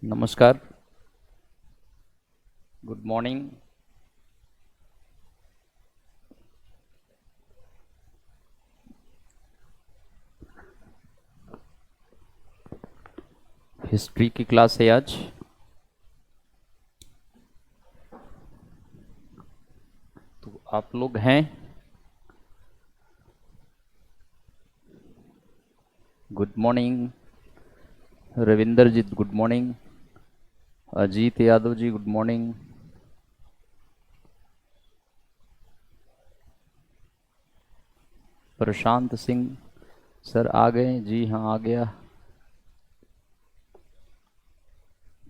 नमस्कार, good morning. History की class है आज। तो आप लोग हैं? गुड मॉर्निंग Ravinder ji, good morning. Ajit Yadav ji, good morning. Prashant Singh sir आ गए? जी हाँ, आ गया।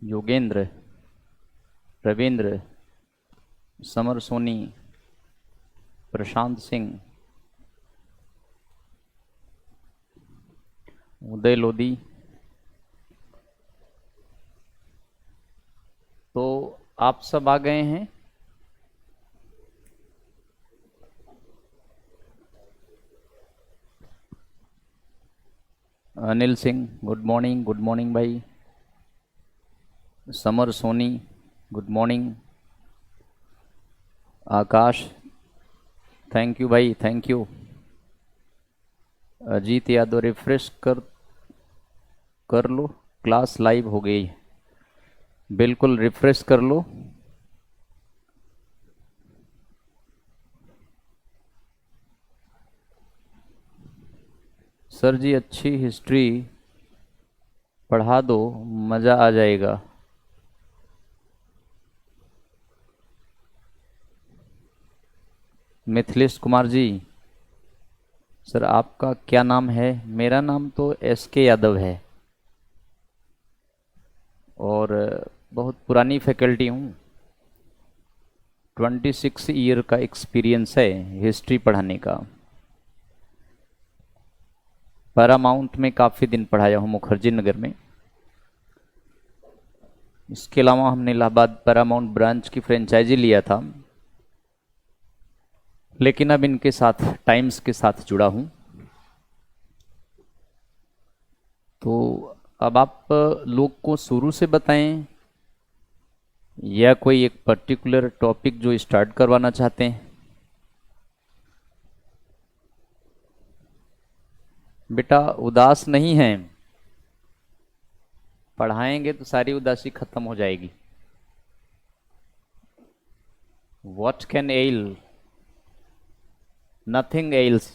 योगेंद्र, रविंद्र, समर सोनी, प्रशांत सिंह, उदय लोधी। तो आप सब आ गए हैं? Anil Singh, good morning. Good morning भाई। Samar Soni, good morning. Akash, thank you भाई, thank you. Ajit Yadav, refresh कर लो, क्लास लाइव हो गई। बिल्कुल रिफ्रेश कर लो। सर जी अच्छी हिस्ट्री पढ़ा दो, मज़ा आ जाएगा। मिथिलेश कुमार जी, सर आपका क्या नाम है? मेरा नाम तो SK यादव है और बहुत पुरानी फैकल्टी हूँ। 26 ईयर का एक्सपीरियंस है हिस्ट्री पढ़ाने का। पैरामाउंट में काफ़ी दिन पढ़ाया हूँ, मुखर्जी नगर में। इसके अलावा हमने इलाहाबाद पैरामाउंट ब्रांच की फ्रेंचाइजी लिया था, लेकिन अब इनके साथ टाइम्स के साथ जुड़ा हूँ। तो अब आप लोग को शुरू से बताएं या कोई एक पर्टिकुलर टॉपिक जो स्टार्ट करवाना चाहते हैं? बेटा उदास नहीं हैं, पढ़ाएंगे तो सारी उदासी खत्म हो जाएगी। What can ail? Nothing ails.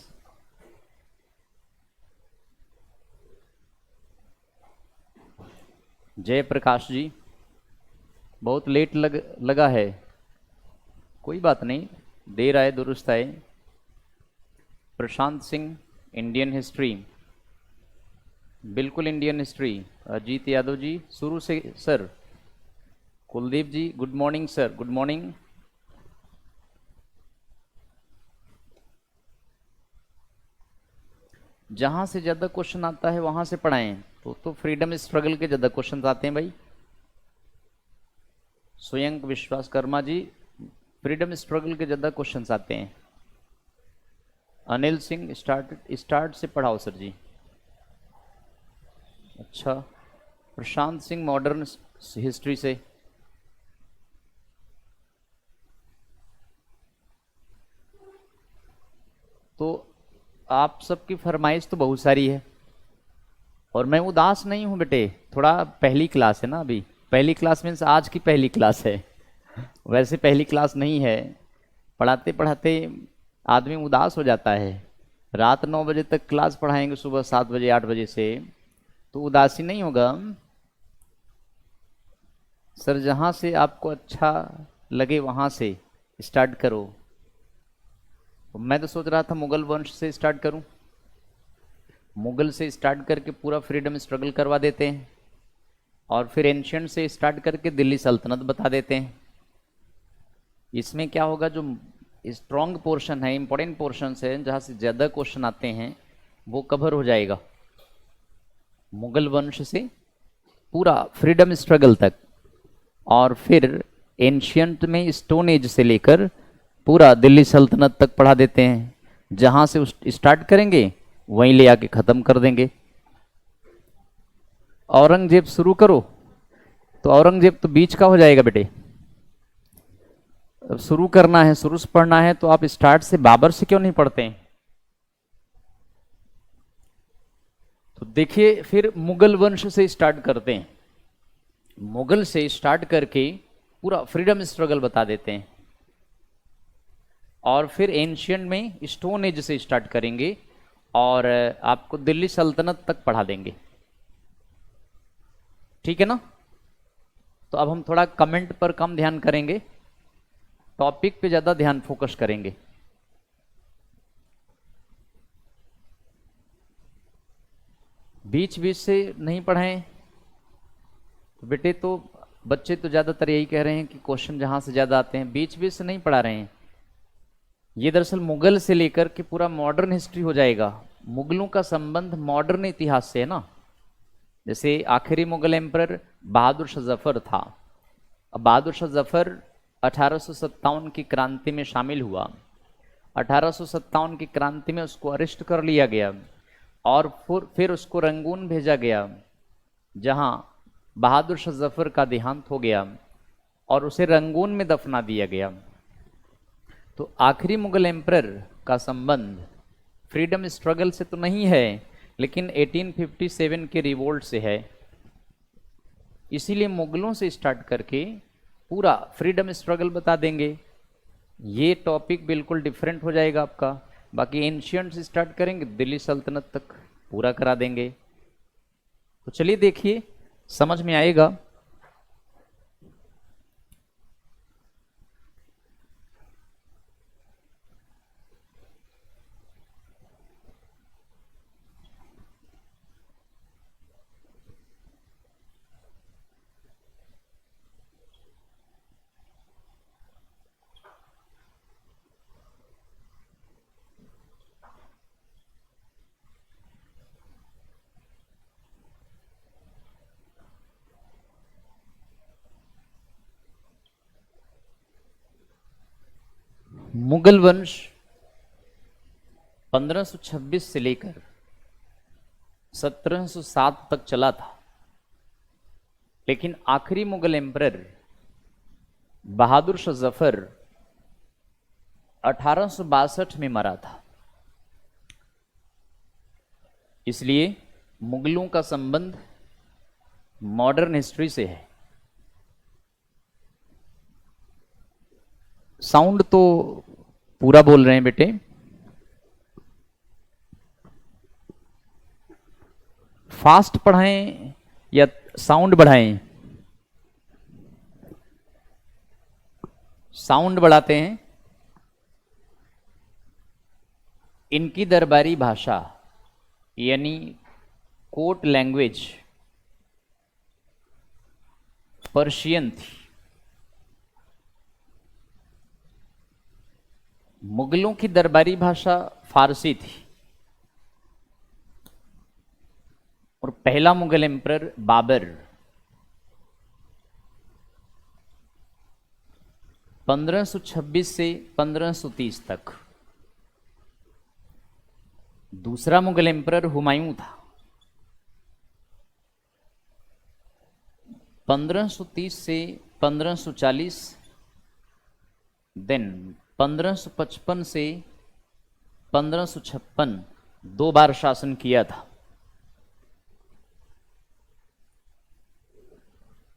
जय प्रकाश जी, बहुत लेट लगा है। कोई बात नहीं, देर आए दुरुस्त आए। प्रशांत सिंह, इंडियन हिस्ट्री, बिल्कुल इंडियन हिस्ट्री। अजीत यादव जी शुरू से sir. Kuldeep ji, good morning sir, good morning. जहां से ज़्यादा क्वेश्चन आता है वहां से पढ़ाएं। तो फ्रीडम स्ट्रगल के ज़्यादा क्वेश्चन आते हैं भाई। स्वयं विश्वासकर्मा जी, फ्रीडम स्ट्रगल के ज़्यादा क्वेश्चन आते हैं। अनिल सिंह, स्टार्ट से पढ़ाओ सर जी। अच्छा, प्रशांत सिंह मॉडर्न हिस्ट्री से। तो आप सबकी फरमाइश तो बहुत सारी है और मैं उदास नहीं हूं बेटे। थोड़ा पहली क्लास है ना, अभी पहली क्लास मीन्स आज की पहली क्लास है, वैसे पहली क्लास नहीं है। पढ़ाते पढ़ाते आदमी उदास हो जाता है। रात 9 बजे तक क्लास पढ़ाएंगे, सुबह 7 बजे 8 बजे से, तो उदासी नहीं होगा। सर जहाँ से आपको अच्छा लगे वहाँ से स्टार्ट करो। मैं तो सोच रहा था मुगल वंश से स्टार्ट करूं। मुगल से स्टार्ट करके पूरा फ्रीडम स्ट्रगल करवा देते हैं और फिर एंशियंट से स्टार्ट करके दिल्ली सल्तनत बता देते हैं। इसमें क्या होगा, जो स्ट्रॉन्ग पोर्शन है, इंपॉर्टेंट पोर्शन है, जहाँ से ज़्यादा क्वेश्चन आते हैं वो कवर हो जाएगा। मुगल वंश से पूरा फ्रीडम स्ट्रगल तक, और फिर एंशियंट में स्टोन एज से लेकर पूरा दिल्ली सल्तनत तक पढ़ा देते हैं। जहाँ से स्टार्ट करेंगे वहीं ले आके ख़त्म कर देंगे। औरंगजेब शुरू करो, तो औरंगजेब तो बीच का हो जाएगा बेटे। अब शुरू करना है, शुरू से पढ़ना है, तो आप स्टार्ट से बाबर से क्यों नहीं पढ़ते हैं? तो देखिए, फिर मुगल वंश से स्टार्ट करते हैं। मुगल से स्टार्ट करके पूरा फ्रीडम स्ट्रगल बता देते हैं, और फिर एंशियंट में स्टोन एज से स्टार्ट करेंगे, और आपको दिल्ली सल्तनत तक पढ़ा देंगे। ठीक है ना? तो अब हम थोड़ा कमेंट पर कम ध्यान करेंगे, टॉपिक पे ज्यादा ध्यान फोकस करेंगे। बीच बीच से नहीं पढ़ाएं तो बेटे, तो बच्चे तो ज्यादातर यही कह रहे हैं कि क्वेश्चन जहां से ज्यादा आते हैं बीच बीच से नहीं पढ़ा रहे हैं। ये दरअसल मुगल से लेकर के पूरा मॉडर्न हिस्ट्री हो जाएगा। मुगलों का संबंध मॉडर्न इतिहास से है ना। जैसे आखिरी मुगल एम्पर बहादुर शाह जफर था। अब बहादुर शाह जफर 1857 की क्रांति में शामिल हुआ। 1857 की क्रांति में उसको अरेस्ट कर लिया गया, और फिर उसको रंगून भेजा गया, जहां बहादुर शाह जफर का देहांत हो गया, और उसे रंगून में दफना दिया गया। तो आखिरी मुगल एम्परर का संबंध फ्रीडम स्ट्रगल से तो नहीं है, लेकिन 1857 के रिवोल्ट से है। इसीलिए मुगलों से स्टार्ट करके पूरा फ्रीडम स्ट्रगल बता देंगे। ये टॉपिक बिल्कुल डिफरेंट हो जाएगा आपका। बाकी एंशियंट से स्टार्ट करेंगे, दिल्ली सल्तनत तक पूरा करा देंगे। तो चलिए देखिए, समझ में आएगा। मुगल वंश 1526 से लेकर 1707 तक चला था, लेकिन आखिरी मुगल एम्परर बहादुर शाह जफर 1862 में मरा था। इसलिए मुगलों का संबंध मॉडर्न हिस्ट्री से है। साउंड तो पूरा बोल रहे हैं बेटे। फास्ट पढ़ाएं या साउंड बढ़ाएं? साउंड बढ़ाते हैं। इनकी दरबारी भाषा यानी कोर्ट लैंग्वेज पर्शियन थी। मुगलों की दरबारी भाषा फारसी थी। और पहला मुगल एम्परर बाबर 1526 से 1530 तक। दूसरा मुगल एम्परर हुमायूं था। 1530 से 1540, देन 1555 से 1556 2 बार शासन किया था।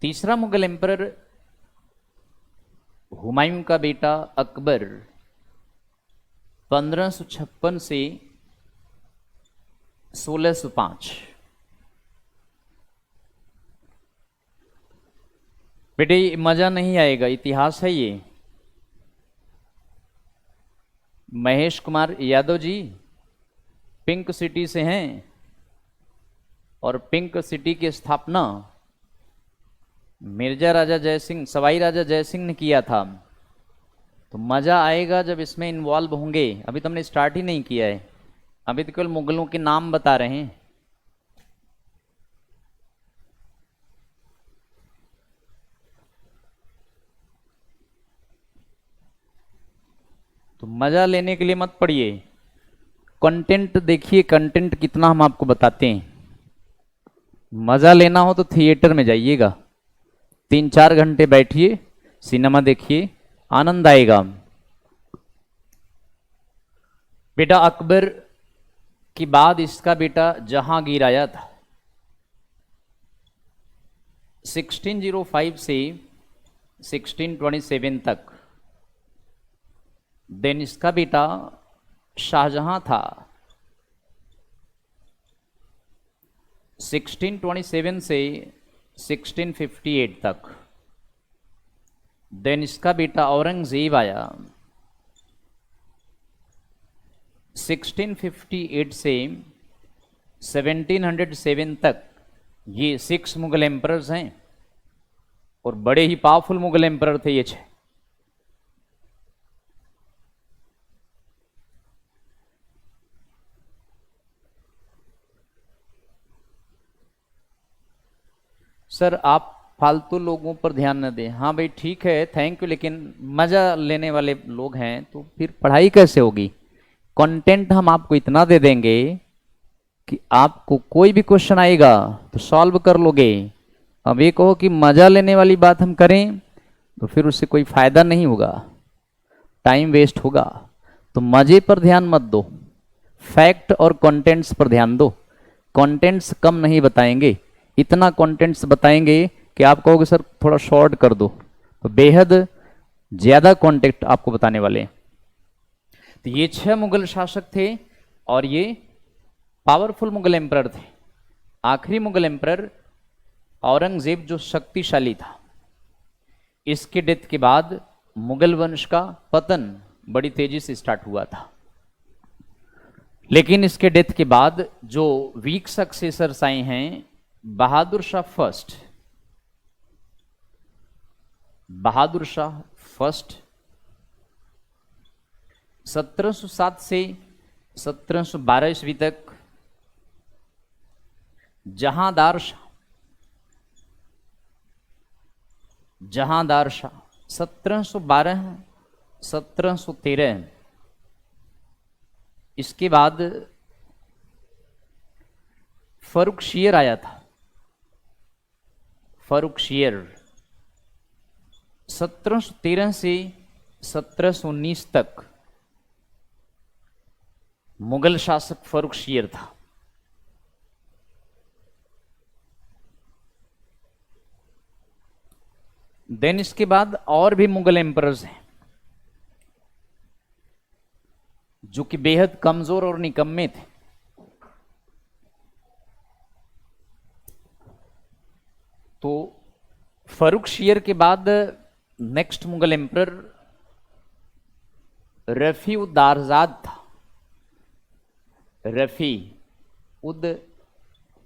तीसरा मुगल एम्परर हुमायूं का बेटा अकबर 1556 से 1605। बेटे मजा नहीं आएगा, इतिहास है ये। महेश कुमार यादव जी पिंक सिटी से हैं, और पिंक सिटी की स्थापना मिर्जा राजा जयसिंह, सवाई राजा जयसिंह ने किया था। तो मजा आएगा जब इसमें इन्वॉल्व होंगे। अभी तो हमने स्टार्ट ही नहीं किया है, अभी तो केवल मुगलों के नाम बता रहे हैं। तो मजा लेने के लिए मत पढ़िए, कंटेंट देखिए, कंटेंट कितना हम आपको बताते हैं। मजा लेना हो तो थिएटर में जाइएगा। 3-4 घंटे बैठिए, सिनेमा देखिए, आनंद आएगा। बेटा अकबर के बाद इसका बेटा जहांगीर आया था। 1605 से 1627 तक। देन इसका बेटा शाहजहां था। 1627 से 1658 तक। देन इसका बेटा औरंगजेब आया। 1658 से 1707 तक। ये 6 मुगल एम्परर्स हैं और बड़े ही पावरफुल मुगल एम्परर थे ये 6। सर आप फालतू लोगों पर ध्यान न दें। हाँ भाई ठीक है, थैंक यू, लेकिन मजा लेने वाले लोग हैं तो फिर पढ़ाई कैसे होगी। कंटेंट हम आपको इतना दे देंगे कि आपको कोई भी क्वेश्चन आएगा तो सॉल्व कर लोगे। अब ये कहो कि मजा लेने वाली बात हम करें तो फिर उससे कोई फायदा नहीं होगा, टाइम वेस्ट होगा। तो मजे पर ध्यान मत दो, फैक्ट और कंटेंट्स पर ध्यान दो। कंटेंट्स कम नहीं बताएंगे, इतना कंटेंट्स बताएंगे कि आप कहोगे सर थोड़ा शॉर्ट कर दो, तो बेहद ज्यादा कंटेंट आपको बताने वाले हैं। तो ये 6 मुगल शासक थे और ये पावरफुल मुगल एम्परर थे। आखिरी मुगल एम्परर औरंगजेब जो शक्तिशाली था, इसके डेथ के बाद मुगल वंश का पतन बड़ी तेजी से स्टार्ट हुआ था। लेकिन इसके डेथ के बाद जो वीक सक्सेसर्स आए हैं, बहादुर शाह फर्स्ट, बहादुर शाह फर्स्ट 1707 से 1712 ईस्वी तक, जहांदार शाह, जहांदार शाह 1712 1713। इसके बाद फर्रुखशियर आया था। फर्रुखशियर 1713 से 1719 तक मुगल शासक फर्रुखशियर था। देन इसके बाद और भी मुगल एम्परर्स हैं जो कि बेहद कमजोर और निकम्मे थे। तो फर्रुखशियर के बाद नेक्स्ट मुगल एम्परर रफी उद दारजाद था। रफी उद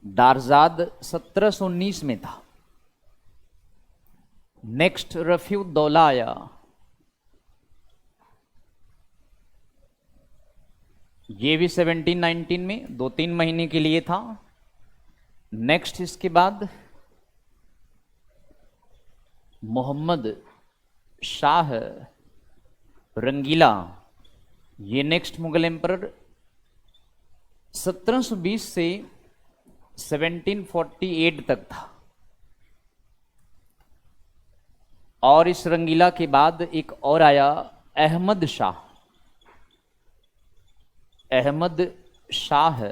दारजाद 1719 में था। नेक्स्ट रफी उद दौला आया। ये भी 1719 में 2-3 महीने के लिए था। नेक्स्ट इसके बाद मोहम्मद शाह रंगीला, ये नेक्स्ट मुगल एम्परर 1720 से 1748 तक था। और इस रंगीला के बाद एक और आया अहमद शाह। अहमद शाह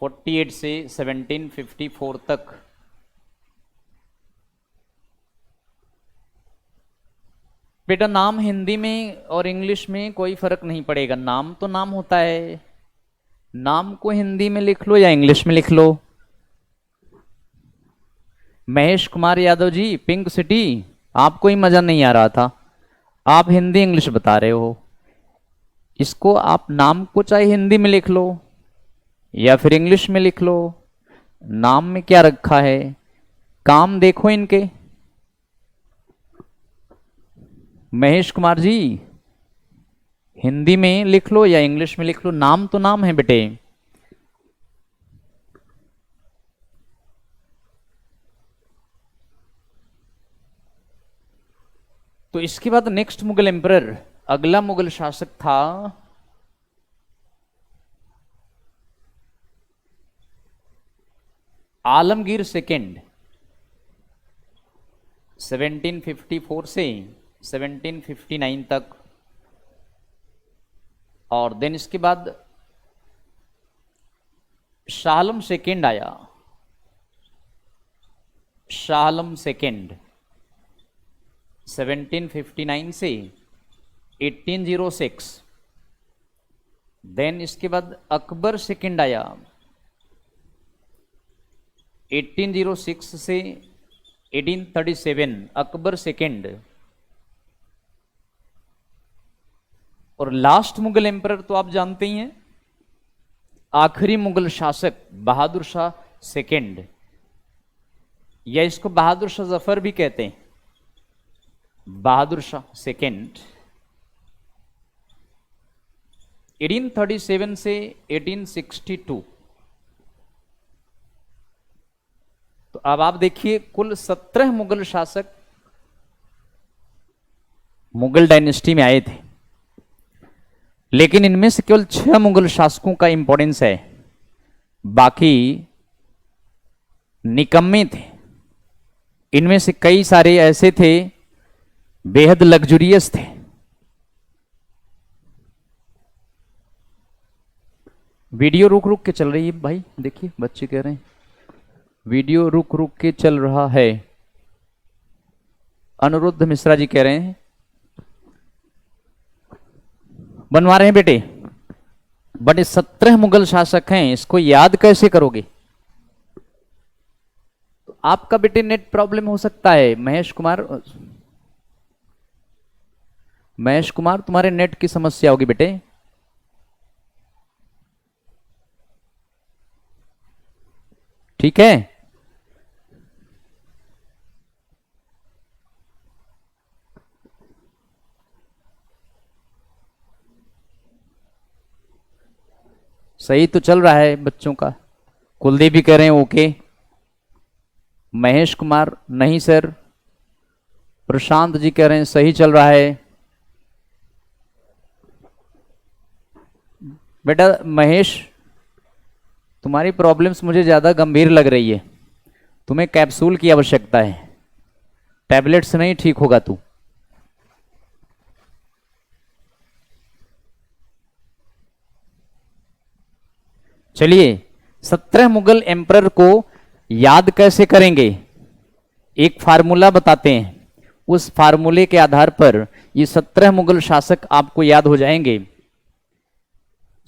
48 से 1754 तक। बेटा नाम हिंदी में और इंग्लिश में कोई फर्क नहीं पड़ेगा, नाम तो नाम होता है। नाम को हिंदी में लिख लो या इंग्लिश में लिख लो। महेश कुमार यादव जी, पिंक सिटी, आपको ही मजा नहीं आ रहा था, आप हिंदी इंग्लिश बता रहे हो। इसको आप नाम को चाहे हिंदी में लिख लो या फिर इंग्लिश में लिख लो। नाम में क्या रखा है, काम देखो इनके। महेश कुमार जी, हिंदी में लिख लो या इंग्लिश में लिख लो, नाम तो नाम है बेटे। तो इसके बाद नेक्स्ट मुगल एम्परर, अगला मुगल शासक था आलमगीर सेकेंड। 1754 से 1759 तक, और देन इसके बाद शाह आलम सेकेंड आया, शाह आलम सेकेंड 1759 से 1806। देन इसके बाद अकबर सेकेंड आया 1806 से 1837, अकबर सेकेंड। और लास्ट मुगल एम्परर तो आप जानते ही हैं, आखिरी मुगल शासक बहादुर शाह सेकेंड, या इसको बहादुर शाह जफर भी कहते हैं, बहादुर शाह सेकेंड 1837 से 1862। तो अब आप देखिए कुल 17 मुगल शासक मुगल डायनेस्टी में आए थे, लेकिन इनमें से केवल 6 मुगल शासकों का इंपॉर्टेंस है, बाकी निकम्मे थे। इनमें से कई सारे ऐसे थे बेहद लग्जूरियस थे। वीडियो रुक रुक के चल रही है भाई, देखिए बच्चे कह रहे हैं वीडियो रुक रुक के चल रहा है। अनुरुद्ध मिश्रा जी कह रहे हैं बनवा रहे हैं बेटे, बट 17 मुगल शासक हैं, इसको याद कैसे करोगे? तो आपका बेटे नेट प्रॉब्लम हो सकता है। महेश कुमार तुम्हारे नेट की समस्या होगी बेटे। ठीक है, सही तो चल रहा है बच्चों का। कुलदीप भी कह रहे हैं ओके। महेश कुमार नहीं सर। प्रशांत जी कह रहे हैं सही चल रहा है। बेटा महेश, तुम्हारी प्रॉब्लम्स मुझे ज्यादा गंभीर लग रही है, तुम्हें कैप्सूल की आवश्यकता है, टैबलेट से नहीं ठीक होगा तू। चलिए 17 मुगल एम्परर को याद कैसे करेंगे, एक फार्मूला बताते हैं। उस फार्मूले के आधार पर ये 17 मुगल शासक आपको याद हो जाएंगे।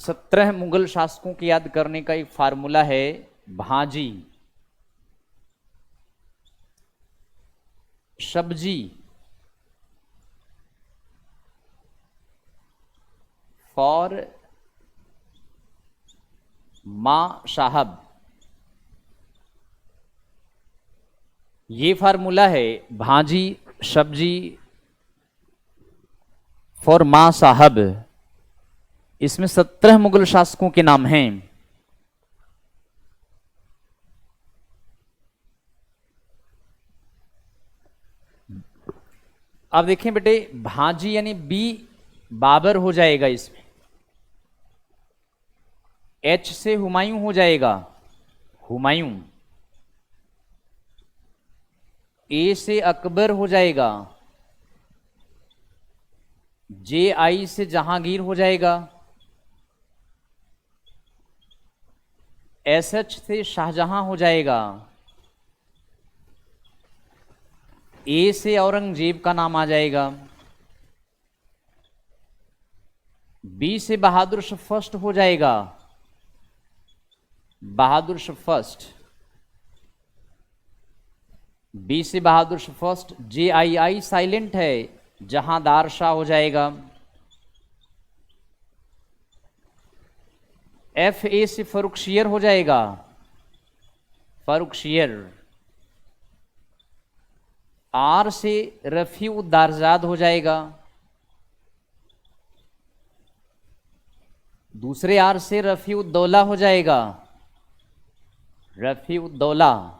17 मुगल शासकों को याद करने का एक फार्मूला है भाजी, सब्जी, फॉर मां साहब। ये फार्मूला है भाजी सब्जी फॉर मां साहब। इसमें 17 मुगल शासकों के नाम हैं। अब देखें बेटे, भाजी यानी बी बाबर हो जाएगा, इसमें एच से हुमायूं हो जाएगा, हुमायूं। ए से अकबर हो जाएगा, जे आई से जहांगीर हो जाएगा, एस एच से शाहजहां हो जाएगा, ए से औरंगजेब का नाम आ जाएगा, बी से बहादुर शाह फर्स्ट हो जाएगा, बहादुर शाह फर्स्ट, बी से बहादुर शाह फर्स्ट, जे आई आई साइलेंट है, जहांदार शाह हो जाएगा, एफ ए से फरुखशियर हो जाएगा, फरुखशियर, आर से रफी उद्दारजाद हो जाएगा, दूसरे आर से रफी उद्दौला हो जाएगा, रफी उद्दौला,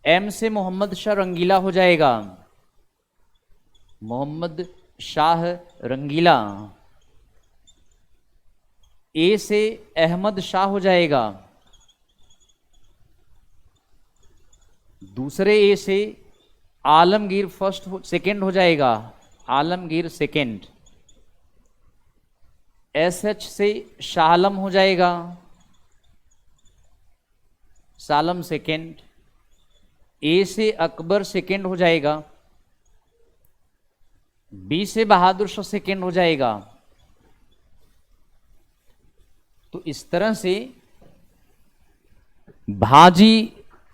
एम से मोहम्मद शाह रंगीला हो जाएगा, मोहम्मद शाह रंगीला, ए से अहमद शाह हो जाएगा, दूसरे ए से आलमगीर फर्स्ट सेकंड हो जाएगा, आलमगीर सेकंड। SH से शाहलम हो जाएगा, सालम सेकंड। A से अकबर सेकंड हो जाएगा, B से बहादुर शाह सेकंड हो जाएगा। तो इस तरह से भाजी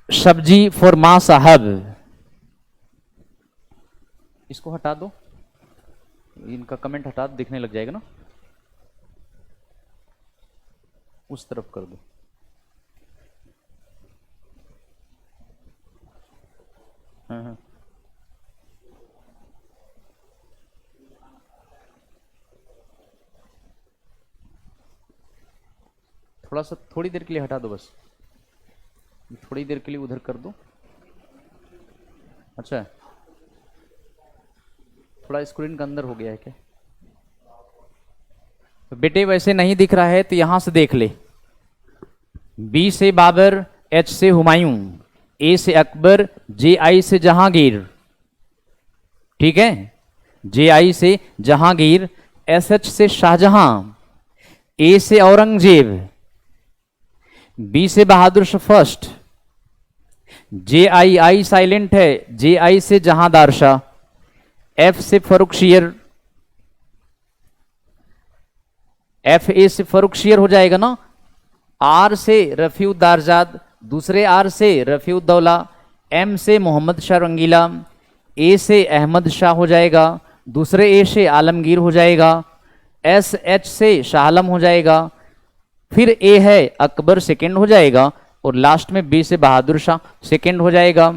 सब्जी फॉर मां साहब, इसको हटा दो, इनका कमेंट हटा दो, दिखने लग जाएगा ना, उस तरफ कर दो। हाँ। थोड़ा सा, थोड़ी देर के लिए हटा दो बस, थोड़ी देर के लिए उधर कर दो। अच्छा, थोड़ा स्क्रीन का अंदर हो गया है क्या? तो बेटे वैसे नहीं दिख रहा है तो यहां से देख ले। B से बाबर, H से हुमायूं, A से अकबर, JI से जहांगीर, ठीक है, JI से जहांगीर, SH से शाहजहां, A से औरंगजेब, B से Bahadur Shah first, JI silent है, JI से जहांदार शाह, F से फरुखशियर, FA से फरुखशियर हो जाएगा ना, R से रफीउद्दारजाद, दूसरे R से रफीउद्दौला, M से मोहम्मद शाह रंगीला, A से अहमद शाह हो जाएगा, दूसरे A से आलमगीर हो जाएगा, SH से शाहलम हो जाएगा, फिर A है अकबर सेकंड हो जाएगा, और लास्ट में B से बहादुर शाह सेकंड हो जाएगा।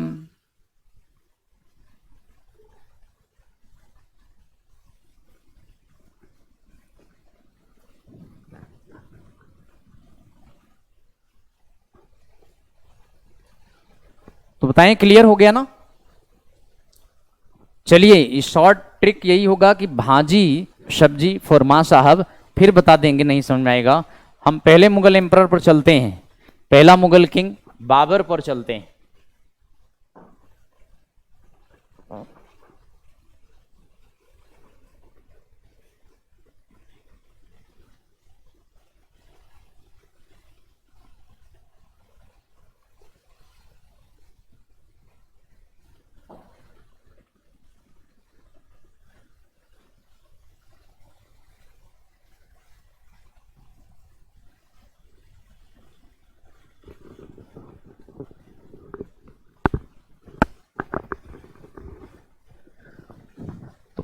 तो बताएं, क्लियर हो गया ना? चलिए, शॉर्ट ट्रिक यही होगा कि भाजी सब्जी फॉर मां साहब, फिर बता देंगे, नहीं समझ में आएगा। हम पहले मुगल एम्परर पर चलते हैं, पहला मुगल किंग बाबर पर चलते हैं।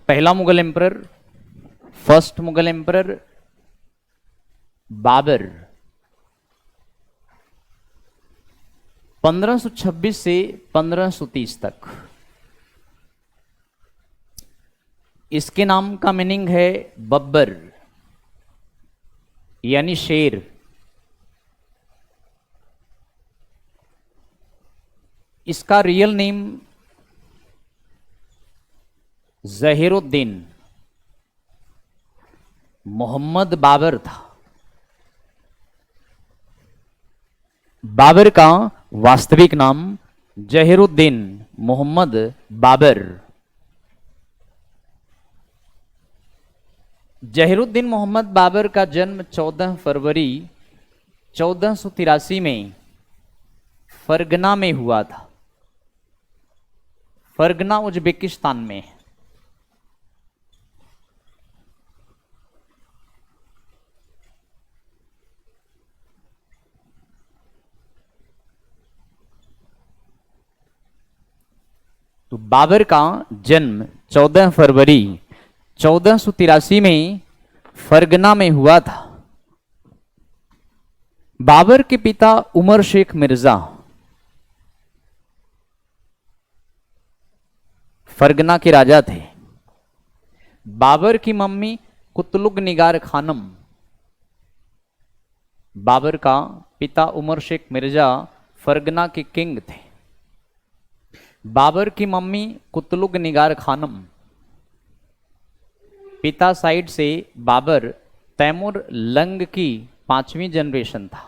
पहला Mughal emperor, first Mughal emperor Babur, 1526 से 1530 तक। इसके नाम का मीनिंग है बब्बर, यानी शेर। इसका रियल नेम जहीरुद्दीन मोहम्मद बाबर था। बाबर का वास्तविक नाम जहीरुद्दीन मोहम्मद बाबर। जहीरुद्दीन मोहम्मद बाबर का जन्म 14 फरवरी 1483 में फरगना में हुआ था। फरगना उज्बेकिस्तान में है। तो बाबर का जन्म 14 फरवरी 1483 में फरगना में हुआ था। बाबर के पिता उमर शेख मिर्जा फरगना के राजा थे। बाबर की मम्मी कुतलुग निगार खानम। बाबर का पिता उमर शेख मिर्जा फरगना के किंग थे। बाबर की मम्मी कुतलुग निगार खानम। पिता साइड से बाबर तैमूर लंग की 5वीं जनरेशन था।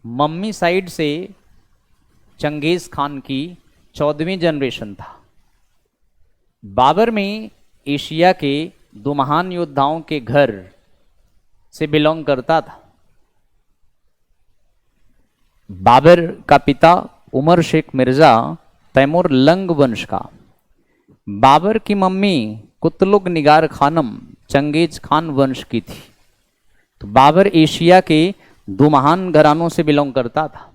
मम्मी साइड से चंगेज खान की 14वीं जनरेशन था। बाबर में एशिया के 2 महान योद्धाओं के घर से बिलोंग करता था। बाबर का पिता उमर शेख मिर्जा तैमूर लंग वंश का, बाबर की मम्मी कुतलुग निगार खानम चंगेज खान वंश की थी। तो बाबर एशिया के 2 महान घरानों से बिलोंग करता था।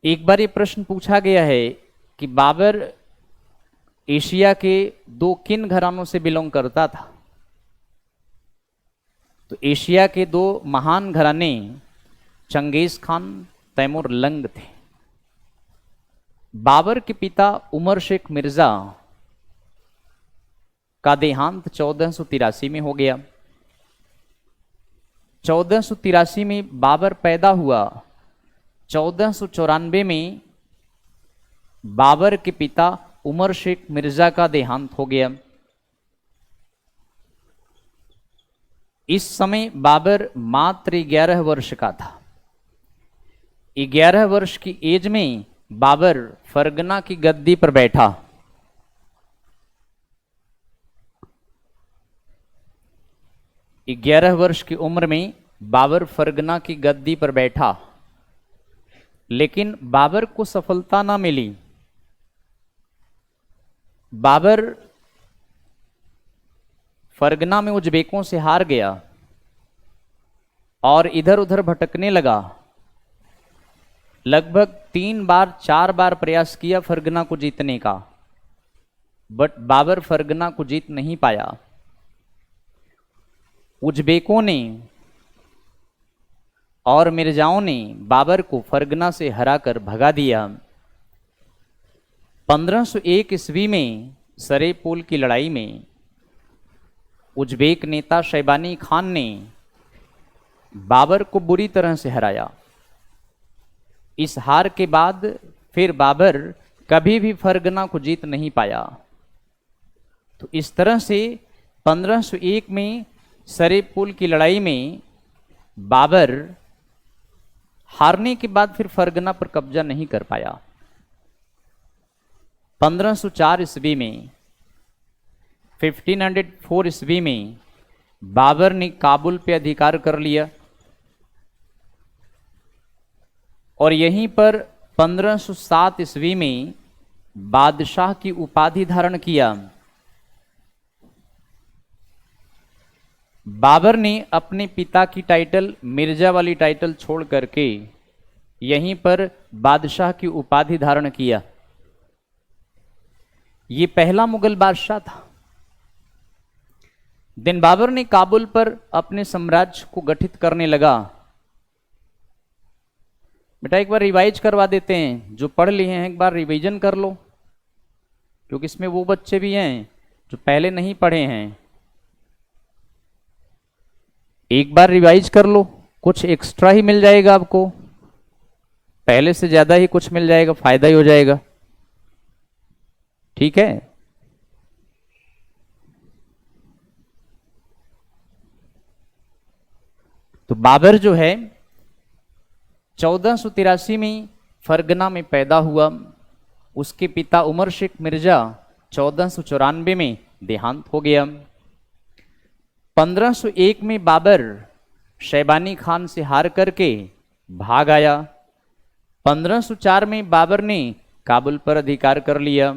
एक बार ये प्रश्न पूछा गया है कि बाबर एशिया के 2 किन घरानों से बिलोंग करता था। तो एशिया के 2 महान घराने चंगेज खान, तैमूर लंग थे। बाबर के पिता उमर शेख मिर्जा का देहांत 1483 में हो गया। 1483 में बाबर पैदा हुआ। 1494 में बाबर के पिता उमर शेख मिर्जा का देहांत हो गया। इस समय बाबर मात्र 11 वर्ष का था। 11 वर्ष की एज में बाबर फरगना की गद्दी पर बैठा। ग्यारह वर्ष की उम्र में बाबर फरगना की गद्दी पर बैठा, लेकिन बाबर को सफलता ना मिली। बाबर फरगना में उज्बेकों से हार गया और इधर उधर भटकने लगा। लगभग 4 बार प्रयास किया फरगना को जीतने का, बट बाबर फरगना को जीत नहीं पाया। उज्बेकों ने और मिर्जाओं ने बाबर को फरगना से हराकर भगा दिया। 1501 ईस्वी में सरेपोल की लड़ाई में उज्बेक नेता शैबानी खान ने बाबर को बुरी तरह से हराया। इस हार के बाद फिर बाबर कभी भी फरगना को जीत नहीं पाया। तो इस तरह से 1501 में सरेपोल की लड़ाई में बाबर हारने के बाद फिर फरगना पर कब्जा नहीं कर पाया। 1504 ईस्वी में 1504 ईस्वी में बाबर ने काबुल पे अधिकार कर लिया और यहीं पर 1507 ईस्वी में बादशाह की उपाधि धारण किया। बाबर ने अपने पिता की टाइटल मिर्जा वाली टाइटल छोड़ करके यहीं पर बादशाह की उपाधि धारण किया। ये पहला मुगल बादशाह था। दिन बाबर ने काबुल पर अपने साम्राज्य को गठित करने लगा। बेटा एक बार रिवाइज करवा देते हैं, जो पढ़ लिए हैं एक बार रिवीजन कर लो, क्योंकि इसमें वो बच्चे भी हैं जो पहले नहीं पढ़े हैं। एक बार रिवाइज कर लो, कुछ एक्स्ट्रा ही मिल जाएगा आपको, पहले से ज्यादा ही कुछ मिल जाएगा, फायदा ही हो जाएगा। ठीक है, तो बाबर जो है 1483 में फरगना में पैदा हुआ। उसके पिता उमर शेख मिर्जा 1494 में देहांत हो गया। 1501 में बाबर शैबानी खान से हार करके भाग आया। 1504 में बाबर ने काबुल पर अधिकार कर लिया।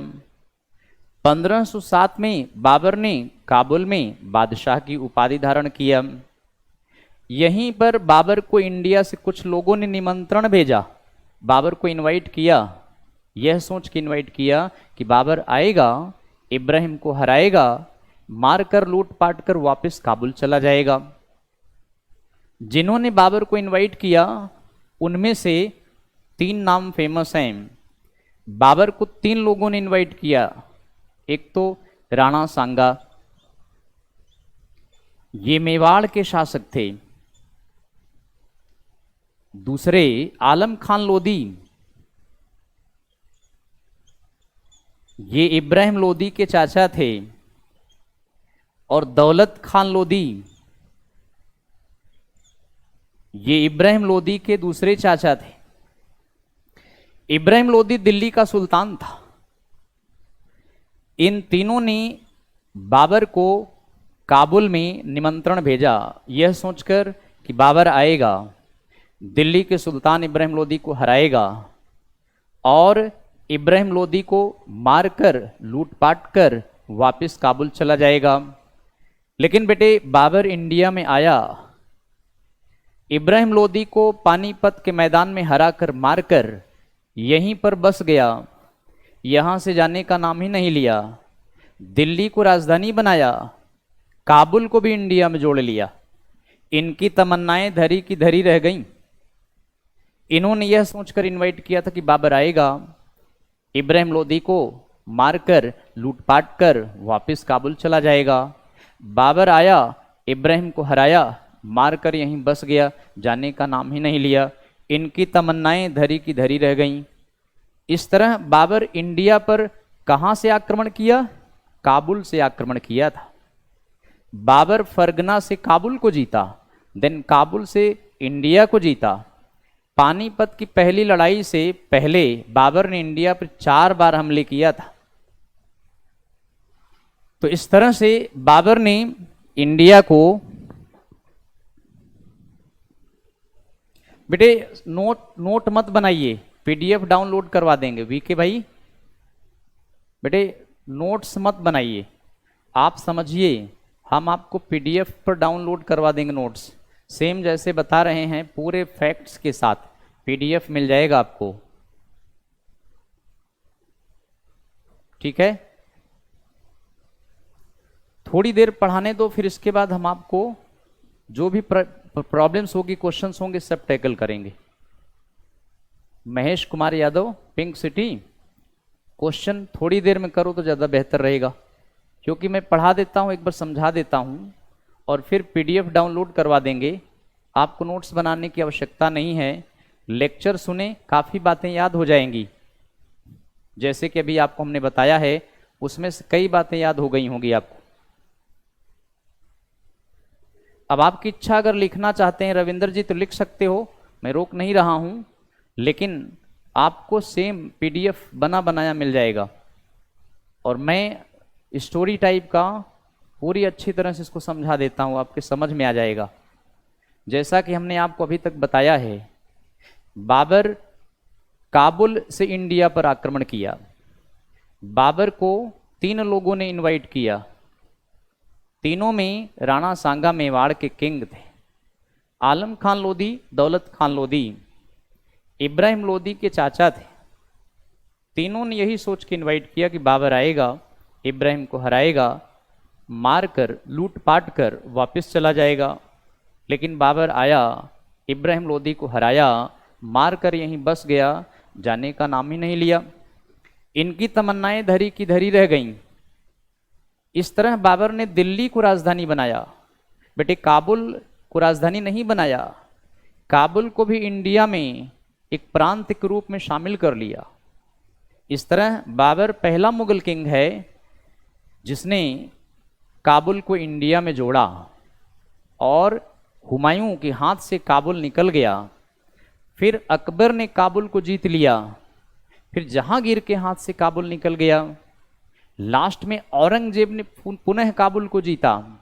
1507 में बाबर ने काबुल में बादशाह की उपाधि धारण किया। यहीं पर बाबर को इंडिया से कुछ लोगों ने निमंत्रण भेजा, बाबर को इनवाइट किया, यह सोच के इनवाइट किया कि बाबर आएगा, इब्राहिम को हराएगा, मारकर लूटपाट कर वापस काबुल चला जाएगा। जिन्होंने बाबर को इनवाइट किया उनमें से 3 नाम फेमस हैं। बाबर को 3 लोगों ने इनवाइट किया। एक तो राणा सांगा, ये मेवाड़ के शासक थे। दूसरे आलम खान लोदी, ये इब्राहिम लोदी के चाचा थे। और दौलत खान लोदी, ये इब्राहिम लोदी के दूसरे चाचा थे। इब्राहिम लोदी दिल्ली का सुल्तान था। इन तीनों ने बाबर को काबुल में निमंत्रण भेजा, यह सोचकर कि बाबर आएगा, दिल्ली के सुल्तान इब्राहिम लोदी को हराएगा और इब्राहिम लोदी को मारकर लूटपाट कर वापस काबुल चला जाएगा। लेकिन बेटे बाबर इंडिया में आया, इब्राहिम लोदी को पानीपत के मैदान में हराकर मारकर यहीं पर बस गया, यहां से जाने का नाम ही नहीं लिया। दिल्ली को राजधानी बनाया, काबुल को भी इंडिया में जोड़ लिया। इनकी तमन्नाएं धरी की धरी रह गईं। इन्होंने यह सोचकर इनवाइट किया था कि बाबर आएगा, इब्राहिम लोदी को मारकर लूटपाट कर वापस काबुल चला जाएगा। बाबर आया, इब्राहिम को हराया, मारकर यहीं बस गया, जाने का नाम ही नहीं लिया। इनकी तमन्नाएं धरी की धरी रह गईं। इस तरह बाबर इंडिया पर कहां से आक्रमण किया? काबुल से आक्रमण किया था। बाबर फरगना से काबुल को जीता, देन काबुल से इंडिया को जीता। पानीपत की पहली लड़ाई से पहले बाबर ने इंडिया पर 4 बार हमले किया था। तो इस तरह से बाबर ने इंडिया को, बेटे नोट मत बनाइए, पीडीएफ डाउनलोड करवा देंगे वीके भाई। बेटे नोट्स मत बनाइए, आप समझिए, हम आपको पीडीएफ पर डाउनलोड करवा देंगे नोट्स, सेम जैसे बता रहे हैं पूरे फैक्ट्स के साथ पीडीएफ मिल जाएगा आपको, ठीक है। थोड़ी देर पढ़ाने दो, फिर इसके बाद हम आपको जो भी प्रॉब्लम्स होगी, क्वेश्चंस होंगे, सब टैकल करेंगे। Mahesh Kumar Yadav, pink city, question थोड़ी देर में करो तो ज़्यादा बेहतर रहेगा, क्योंकि मैं पढ़ा देता हूँ, एक बार समझा देता हूँ और फिर पीडीएफ डाउनलोड करवा देंगे। आपको नोट्स बनाने की आवश्यकता नहीं है, लेक्चर सुने, काफ़ी बातें याद हो जाएंगी। जैसे कि अभी आपको हमने बताया है, उसमें से कई बातें याद हो गई होंगी आपको। अब आपकी इच्छा, अगर लिखना चाहते हैं रविंदर जी तो लिख सकते हो, मैं रोक नहीं रहा हूं, लेकिन आपको सेम पीडीएफ बना बनाया मिल जाएगा और मैं स्टोरी टाइप का पूरी अच्छी तरह से इसको समझा देता हूं, आपके समझ में आ जाएगा। जैसा कि हमने आपको अभी तक बताया है, बाबर काबुल से इंडिया पर आक्रमण किया। बाबर को 3 लोगों ने इनवाइट किया, तीनों में राणा सांगा मेवाड़ के किंग थे। आलम खान लोदी, दौलत खान लोदी इब्राहिम लोदी के चाचा थे। तीनों ने यही सोच के इनवाइट किया कि बाबर आएगा, इब्राहिम को हराएगा, मारकर लूटपाट कर वापस चला जाएगा। लेकिन बाबर आया, इब्राहिम लोदी को हराया, मारकर यहीं बस गया, जाने का नाम ही नहीं लिया। इनकी तमन्नाएं धरी की धरी रह गईं। इस तरह बाबर ने दिल्ली को राजधानी बनाया। बेटे काबुल को राजधानी नहीं बनाया, काबुल को भी इंडिया में एक प्रांत के रूप में शामिल कर लिया। इस तरह बाबर पहला मुगल किंग है जिसने काबुल को इंडिया में जोड़ा और हुमायूं के हाथ से काबुल निकल गया। फिर अकबर ने काबुल को जीत लिया, फिर जहांगीर के हाथ से काबुल निकल गया। लास्ट में औरंगजेब ने पुनः काबुल को जीता,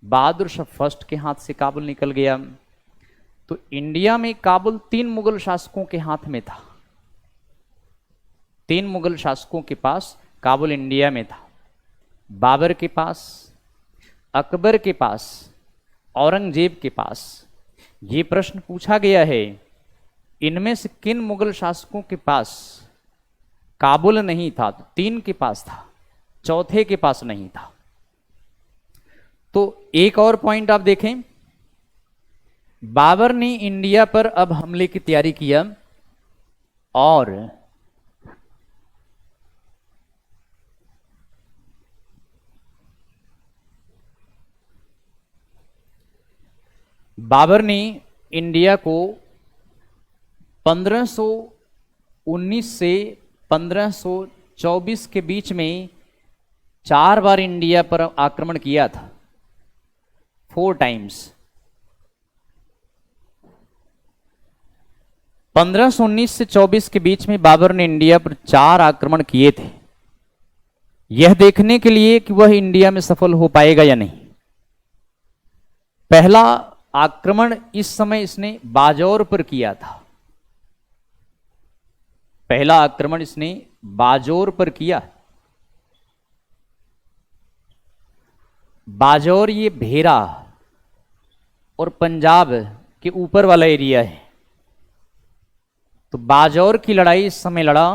बहादुर शाह फर्स्ट के हाथ से काबुल निकल गया। तो इंडिया में काबुल 3 मुगल शासकों के हाथ में था। 3 मुगल शासकों के पास काबुल इंडिया में था, बाबर के पास, अकबर के पास, औरंगजेब के पास। ये प्रश्न पूछा गया है, इनमें से किन मुगल शासकों के पास काबुल नहीं था? तो 3 के पास था, चौथे के पास नहीं था। तो एक और पॉइंट आप देखें, बाबर ने इंडिया पर अब हमले की तैयारी किया और बाबर ने इंडिया को 1519 से 1524 के बीच में 4 बार इंडिया पर आक्रमण किया था, 4 टाइम्स। 1519 से 24 के बीच में बाबर ने इंडिया पर 4 आक्रमण किए थे, यह देखने के लिए कि वह इंडिया में सफल हो पाएगा या नहीं। पहला आक्रमण इस समय इसने बाजौर पर किया था। पहला आक्रमण इसने बाजौर पर किया। बाजौर ये भेरा और पंजाब के ऊपर वाला एरिया है। तो बाजौर की लड़ाई इस समय लड़ा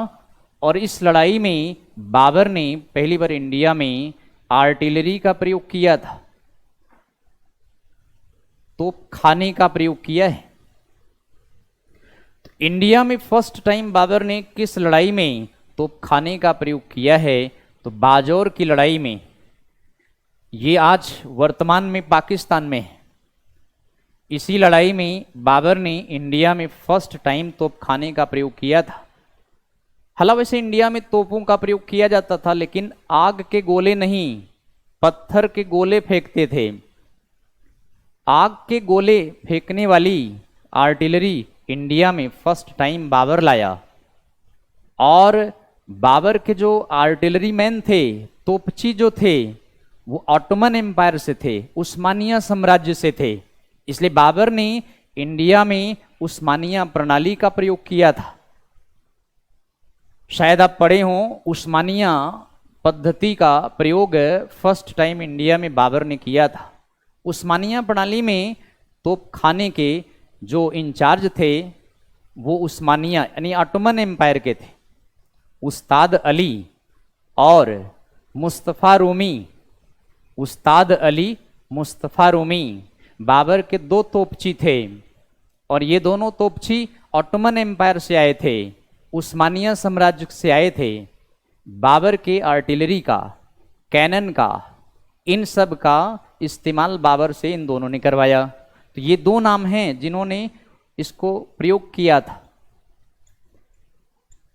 और इस लड़ाई में बाबर ने पहली बार इंडिया में आर्टिलरी का प्रयोग किया था, तोप खाने का प्रयोग किया है। तो इंडिया में फर्स्ट टाइम बाबर ने किस लड़ाई में तोप खाने का प्रयोग किया है? तो बाजौर की लड़ाई में। ये आज वर्तमान में पाकिस्तान में है। इसी लड़ाई में बाबर ने इंडिया में फर्स्ट टाइम तोप खाने का प्रयोग किया था। हालांकि वैसे इंडिया में तोपों का प्रयोग किया जाता था, लेकिन आग के गोले नहीं, पत्थर के गोले फेंकते थे। आग के गोले फेंकने वाली आर्टिलरी इंडिया में फर्स्ट टाइम बाबर लाया। और बाबर के जो आर्टिलरी मैन थे, तोपची जो थे, वो ऑटोमन एम्पायर से थे, उस्मानिया साम्राज्य से थे। इसलिए बाबर ने इंडिया में उस्मानिया प्रणाली का प्रयोग किया था। शायद आप पढ़े हों, उस्मानिया पद्धति का प्रयोग फर्स्ट टाइम इंडिया में बाबर ने किया था। उस्मानिया प्रणाली में तोप खाने के जो इंचार्ज थे वो उस्मानिया यानी ऑटोमन एम्पायर के थे, उस्ताद अली और मुस्तफ़ा रूमी। उस्ताद अली, मुस्तफ़ा रूमी बाबर के 2 तोपची थे, और ये दोनों तोपची ऑटोमन एम्पायर से आए थे, उस्मानिया साम्राज्य से आए थे। बाबर के आर्टिलरी का, कैनन का, इन सब का इस्तेमाल बाबर से इन दोनों ने करवाया। तो ये 2 नाम हैं जिन्होंने इसको प्रयोग किया था।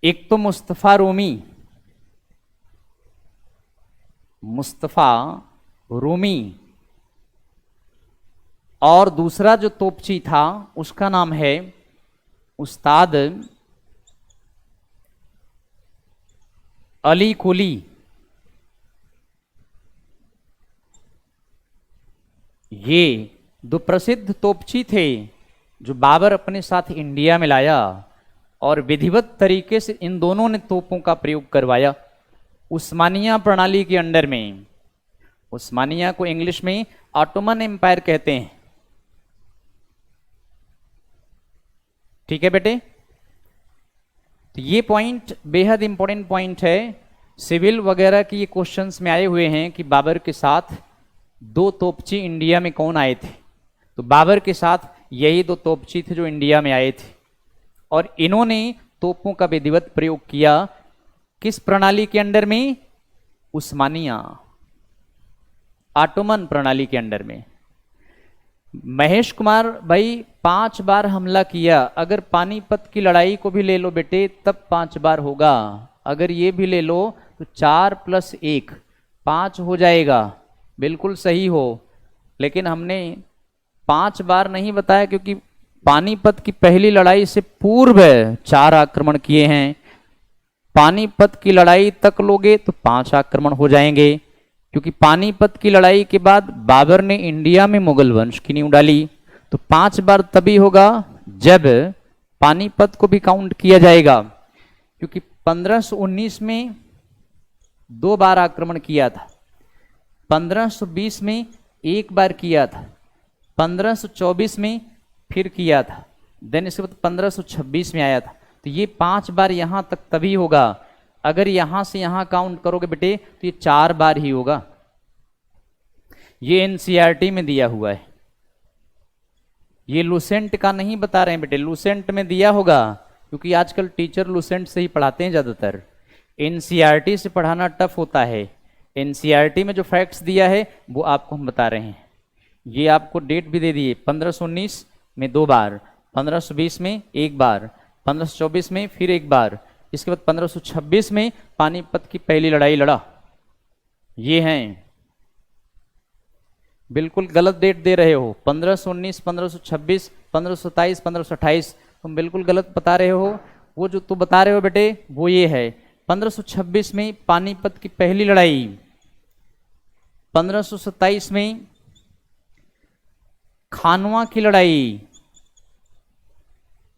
एक तो मुस्तफ़ा रूमी, मुस्तफ़ा रूमी, और दूसरा जो तोपची था उसका नाम है उस्ताद अली कुली। ये 2 प्रसिद्ध तोपची थे जो बाबर अपने साथ इंडिया में लाया, और विधिवत तरीके से इन दोनों ने तोपों का प्रयोग करवाया उस्मानिया प्रणाली के अंडर में। उस्मानिया को इंग्लिश में ऑटोमन एम्पायर कहते हैं। ठीक है बेटे, तो ये पॉइंट बेहद इंपॉर्टेंट पॉइंट है। सिविल वगैरह की ये क्वेश्चंस में आए हुए हैं कि बाबर के साथ 2 तोपची इंडिया में कौन आए थे। तो बाबर के साथ यही 2 तोपची थे जो इंडिया में आए थे, और इन्होंने तोपों का विधिवत प्रयोग किया। किस प्रणाली के अंडर में? उस्मानिया ऑटोमन प्रणाली के अंडर में। महेश कुमार भाई 5 बार हमला किया। अगर पानीपत की लड़ाई को भी ले लो बेटे तब 5 बार होगा। अगर ये भी ले लो तो 4 + 1 5 हो जाएगा। बिल्कुल सही हो, लेकिन हमने 5 बार नहीं बताया क्योंकि पानीपत की पहली लड़ाई से पूर्व 4 आक्रमण किए हैं। पानीपत की लड़ाई तक लोगे तो 5 आक्रमण हो जाएंगे, क्योंकि पानीपत की लड़ाई के बाद बाबर ने इंडिया में मुगल वंश की नींव डाली। तो 5 बार तभी होगा जब पानीपत को भी काउंट किया जाएगा, क्योंकि 1519 में 2 बार आक्रमण किया था, 1520 में 1 बार किया था, 1524 में फिर किया था, देन इसके बाद 1526 में आया था। तो ये 5 बार यहां तक तभी होगा। अगर यहां से यहां काउंट करोगे बेटे तो ये 4 बार ही होगा। ये एनसीईआरटी में दिया हुआ है, ये लुसेंट का नहीं बता रहे हैं बेटे। लुसेंट में दिया होगा क्योंकि आजकल टीचर लुसेंट से ही पढ़ाते हैं ज़्यादातर। एनसीईआरटी से पढ़ाना टफ होता है। एनसीईआरटी में जो फैक्ट्स दिया है वो आपको हम बता रहे हैं। ये आपको डेट भी दे दिए, 1519 में 2 बार, 1520 में 1 बार, 1524 में फिर 1 बार, इसके बाद 1526 में पानीपत की पहली लड़ाई लड़ा। ये हैं, बिल्कुल गलत डेट दे रहे हो। 1519, 1526, 1527, 1528, तुम बिल्कुल गलत बता रहे हो। वो जो तुम बता रहे हो बेटे वो ये है 1526 में पानीपत की पहली लड़ाई, 1527 में खानवा की लड़ाई,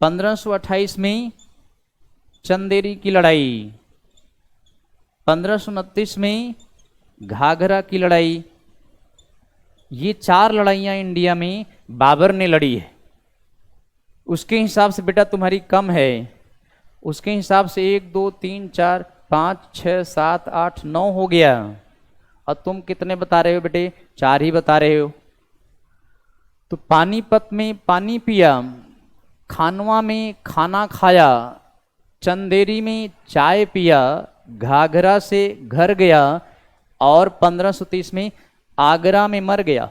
1528 में चंदेरी की लड़ाई, 1529 में घाघरा की लड़ाई। ये 4 लड़ाइयां इंडिया में बाबर ने लड़ी है। उसके हिसाब से बेटा तुम्हारी कम है, उसके हिसाब से 1 2 3 4 5 6 7 8 9 हो गया। और तुम कितने बता रहे हो बेटे? 4 ही बता रहे हो। तो पानीपत में पानी पिया, खानवा में खाना खाया, चंदेरी में चाय पिया, घाघरा से घर गया और 1530 में आगरा में मर गया।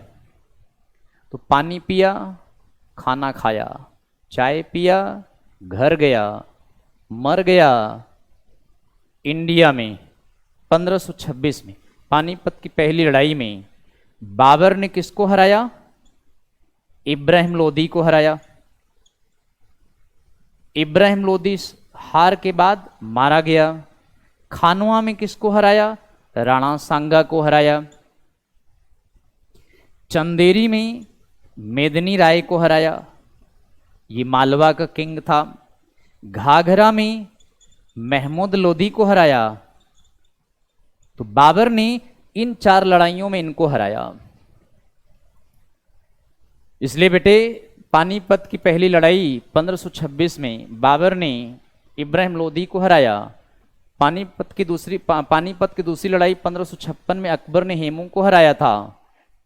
तो पानी पिया, खाना खाया, चाय पिया, घर गया, मर गया इंडिया में 1526 में पानीपत की पहली लड़ाई में। बाबर ने किसको हराया? इब्राहिम लोदी को हराया। इब्राहिम लोदी हार के बाद मारा गया। खानवा में किसको हराया? राणा सांगा को हराया। चंदेरी में मेदिनी राय को हराया, ये मालवा का किंग था। घाघरा में महमूद लोदी को हराया। तो बाबर ने इन 4 लड़ाइयों में इनको हराया। इसलिए बेटे पानीपत की पहली लड़ाई 1526 में बाबर ने इब्राहिम लोदी को हराया। पानीपत की दूसरी लड़ाई 1556 में अकबर ने हेमू को हराया था।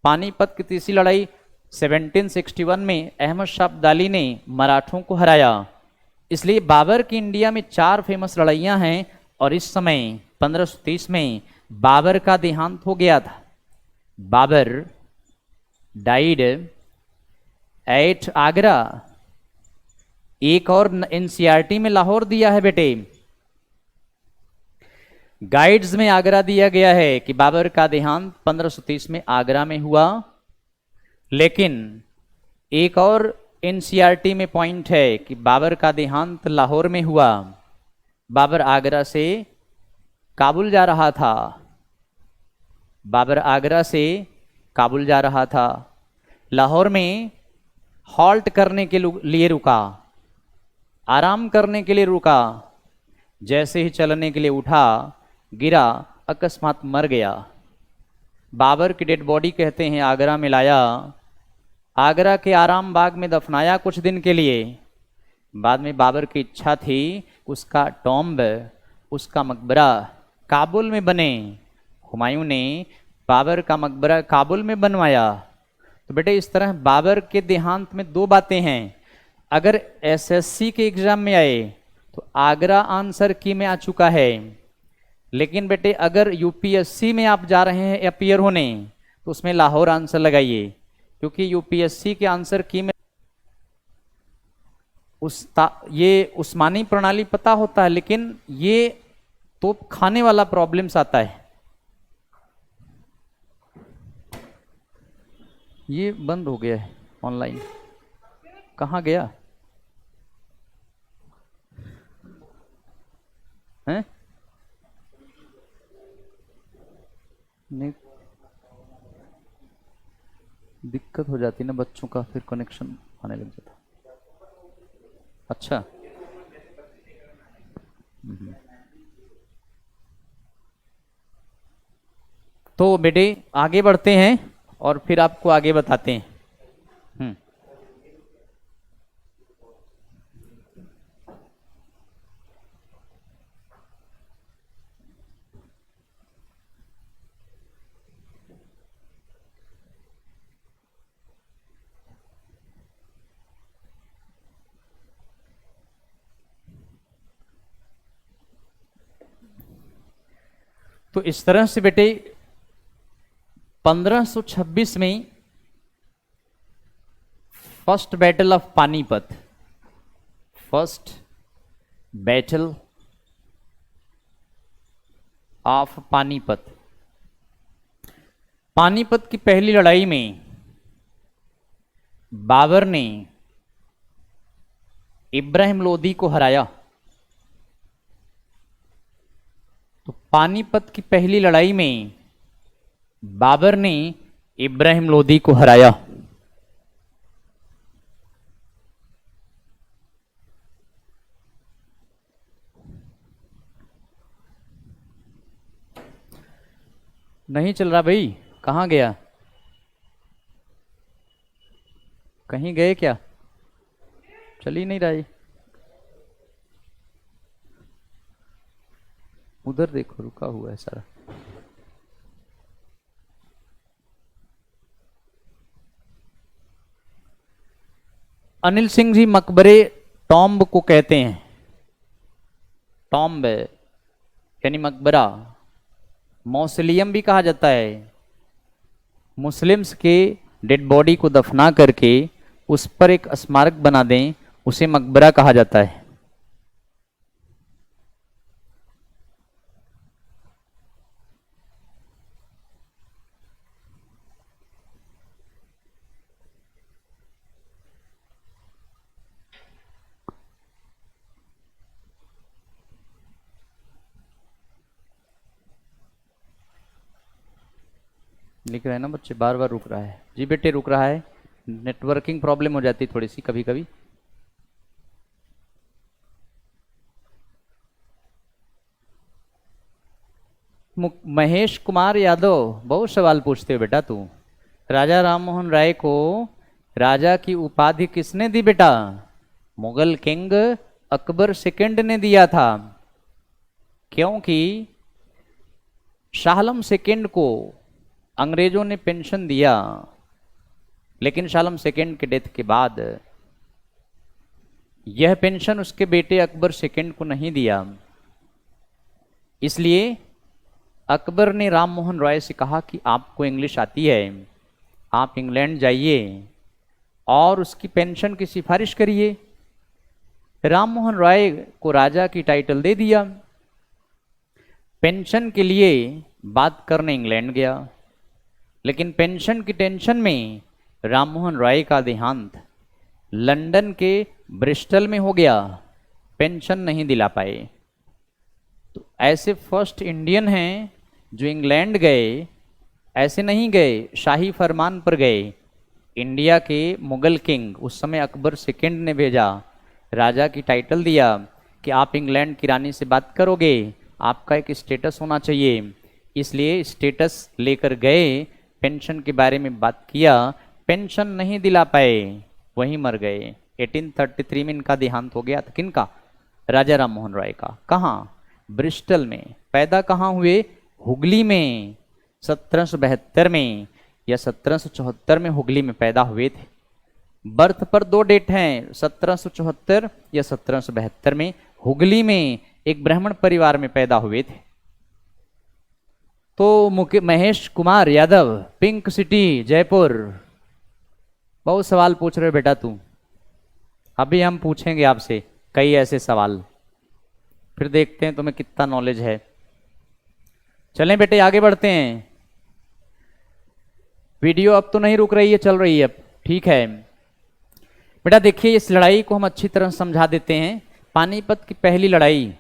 पानीपत की तीसरी लड़ाई 1761 में अहमद शाह अब्दाली ने मराठों को हराया। इसलिए बाबर की इंडिया में 4 फेमस लड़ाइयां हैं। और इस समय 1530 में बाबर का देहांत हो गया था। Babur died at Agra. एक और एनसीईआरटी में लाहौर दिया है बेटे, गाइड्स में आगरा दिया गया है कि बाबर का देहांत 1530 में आगरा में हुआ। लेकिन एक और एनसीईआरटी में पॉइंट है कि बाबर का देहांत लाहौर में हुआ। बाबर आगरा से काबुल जा रहा था। बाबर आगरा से काबुल जा रहा था। लाहौर में हॉल्ट करने के लिए रुका, आराम करने के लिए रुका। जैसे ही चलने के लिए उठा, गिरा, अकस्मात मर गया। बाबर की डेड बॉडी कहते हैं आगरा में लाया, आगरा के आराम बाग में दफनाया कुछ दिन के लिए। बाद में बाबर की इच्छा थी उसका टॉम्ब, उसका मकबरा काबुल में बने। हुमायूं ने बाबर का मकबरा काबुल में बनवाया। तो बेटे इस तरह बाबर के देहांत में 2 बातें हैं। अगर एसएससी के एग्जाम में आए तो आगरा आंसर की में आ चुका है। लेकिन बेटे अगर यूपीएससी में आप जा रहे हैं अपीयर होने तो उसमें लाहौर आंसर लगाइए, क्योंकि यूपीएससी के आंसर की में ये उस्मानी प्रणाली पता होता है, लेकिन ये तो खाने वाला प्रॉब्लम्स आता है। ये बंद हो गया है ऑनलाइन, कहाँ गया है? नहीं, दिक्कत हो जाती ना बच्चों का, फिर कनेक्शन आने लग जाता। अच्छा, तो बेटे आगे बढ़ते हैं और फिर आपको आगे बताते हैं। तो इस तरह से बेटे 1526 में first battle of Panipat, first battle of Panipat, Panipat की पहली लड़ाई में बाबर ने इब्राहिम लोदी को हराया। तो पानीपत की पहली लड़ाई में बाबर ने इब्राहिम लोदी को हराया। नहीं चल रहा भाई, कहां गया? कहीं गए क्या? चल ही नहीं रहा है। उधर देखो, रुका हुआ है सारा। अनिल सिंह जी, मकबरे टॉम्ब को कहते हैं। टॉम्ब यानी मकबरा, मौसलियम भी कहा जाता है। मुस्लिम्स के डेड बॉडी को दफना करके उस पर एक स्मारक बना दें, उसे मकबरा कहा जाता है। लिख रहे हैं ना बच्चे, बार बार रुक रहा है। जी बेटे रुक रहा है, नेटवर्किंग प्रॉब्लम हो जाती थोड़ी सी कभी कभी। महेश कुमार यादव, बहुत सवाल पूछते हो बेटा तू। राजा राममोहन राय को राजा की उपाधि किसने दी बेटा? मुगल किंग अकबर सेकंड ने दिया था, क्योंकि शाह आलम सेकंड को अंग्रेजों ने पेंशन दिया, लेकिन शाह आलम सेकंड के डेथ के बाद यह पेंशन उसके बेटे अकबर सेकंड को नहीं दिया। इसलिए अकबर ने राममोहन रॉय से कहा कि आपको इंग्लिश आती है, आप इंग्लैंड जाइए और उसकी पेंशन की सिफारिश करिए। राममोहन रॉय को राजा की टाइटल दे दिया। पेंशन के लिए बात करने इंग्लैंड गया, लेकिन पेंशन की टेंशन में राममोहन रॉय का देहांत लंदन के ब्रिस्टल में हो गया, पेंशन नहीं दिला पाए। तो ऐसे फर्स्ट इंडियन हैं जो इंग्लैंड गए, ऐसे नहीं गए शाही फरमान पर गए। इंडिया के मुगल किंग, उस समय अकबर सेकंड ने भेजा, राजा की टाइटल दिया कि आप इंग्लैंड की रानी से बात करोगे, आपका एक स्टेटस होना चाहिए। इसलिए स्टेटस लेकर गए, पेंशन के बारे में बात किया, पेंशन नहीं दिला पाए, वहीं मर गए। 1833 में इनका देहांत हो गया था। किनका? राजा राममोहन रॉय का। कहाँ? ब्रिस्टल में। पैदा कहाँ हुए? हुगली में। 1772 में या 1774 में हुगली में पैदा हुए थे। बर्थ पर दो डेट हैं, 1774 या 1772 में। हुगली में एक ब्राह्मण परिवार में पैदा हुए थे। तो महेश कुमार यादव, पिंक सिटी जयपुर। बहुत सवाल पूछ रहे हो बेटा तू, अभी हम पूछेंगे आपसे कई ऐसे सवाल, फिर देखते हैं तुम्हें कितना नॉलेज है। चलें बेटे आगे बढ़ते हैं। वीडियो अब तो नहीं रुक रही है, चल रही है अब, ठीक है बेटा। देखिए इस लड़ाई को हम अच्छी तरह समझा देते हैं। पानीपत की पहली लड़ाई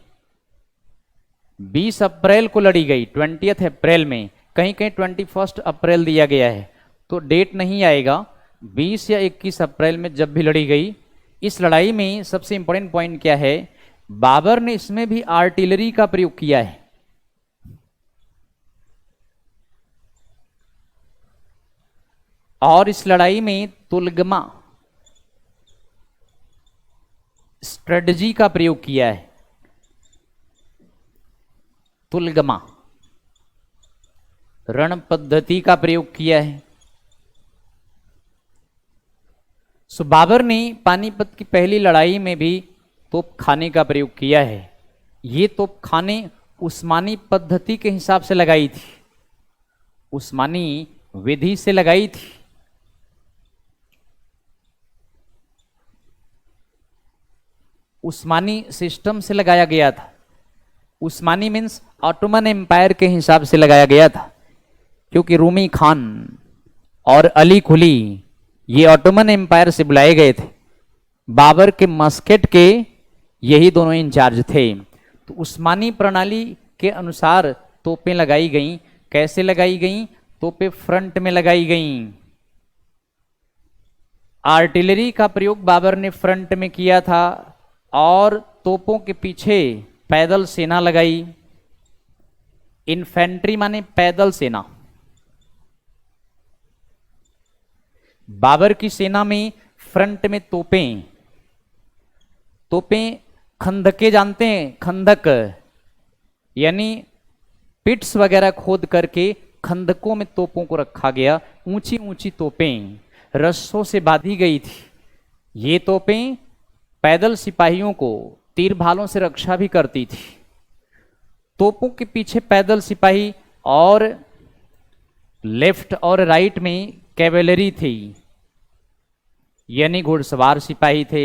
20 अप्रैल को लड़ी गई, 20 अप्रैल में। कहीं कहीं 21 अप्रैल दिया गया है, तो डेट नहीं आएगा। 20 या 21 अप्रैल में जब भी लड़ी गई। इस लड़ाई में सबसे इंपॉर्टेंट पॉइंट क्या है? बाबर ने इसमें भी आर्टिलरी का प्रयोग किया है। और इस लड़ाई में तुलगमा स्ट्रेटजी का प्रयोग किया है। तुलगमा रण पद्धति का प्रयोग किया है। सो बाबर ने पानीपत की पहली लड़ाई में भी तोप खाने का प्रयोग किया है। ये तोप खाने उस्मानी पद्धति के हिसाब से लगाई थी, उस्मानी विधि से लगाई थी। उस्मानी सिस्टम से लगाया गया था। उस्मानी मीन्स ऑटोमन एम्पायर के हिसाब से लगाया गया था, क्योंकि रूमी खान और अली कुली ये ऑटोमन एम्पायर से बुलाए गए थे। बाबर के मस्केट के यही दोनों इंचार्ज थे। तो उस्मानी प्रणाली के अनुसार तोपें लगाई गईं। कैसे लगाई गईं? तोपें फ्रंट में लगाई गईं। आर्टिलरी का प्रयोग बाबर ने फ्रंट में किया था और तोपों के पीछे पैदल सेना लगाई। इन्फेंट्री माने पैदल सेना। बाबर की सेना में फ्रंट में तोपें खंदके जानते हैं? खंदक यानी पिट्स वगैरह खोद करके खंदकों में तोपों को रखा गया। ऊंची ऊंची तोपें रस्सों से बांधी गई थी। ये तोपें पैदल सिपाहियों को तीर भालों से रक्षा भी करती थी। तोपों के पीछे पैदल सिपाही और लेफ्ट और राइट में कैवेलरी थी, यानी घुड़सवार सिपाही थे।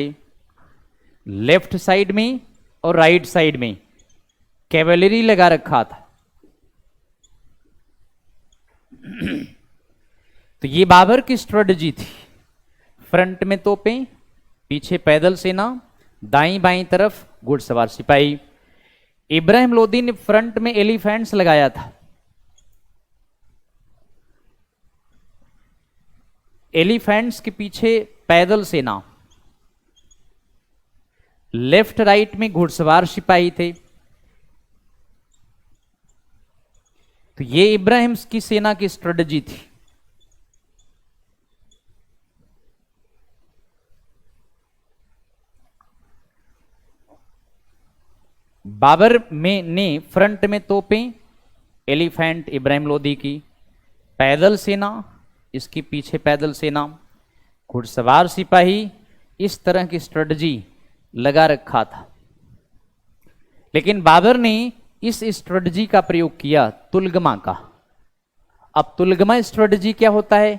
लेफ्ट साइड में और राइट साइड में कैवेलरी लगा रखा था। तो ये बाबर की स्ट्रेटजी थी। फ्रंट में तोपें, पीछे पैदल सेना, दाईं बाईं तरफ घुड़सवार सिपाही। इब्राहिम लोदी ने फ्रंट में एलिफेंट्स लगाया था। एलिफेंट्स के पीछे पैदल सेना, लेफ्ट राइट में घुड़सवार सिपाही थे। तो ये इब्राहिम की सेना की स्ट्रेटजी थी। बाबर में ने फ्रंट में तोपें, एलिफेंट इब्राहिम लोदी की, पैदल सेना, इसके पीछे पैदल सेना, घुड़सवार सिपाही, इस तरह की स्ट्रेटजी लगा रखा था। लेकिन बाबर ने इस स्ट्रेटजी का प्रयोग किया तुलगमा का। अब तुलगमा स्ट्रेटजी क्या होता है?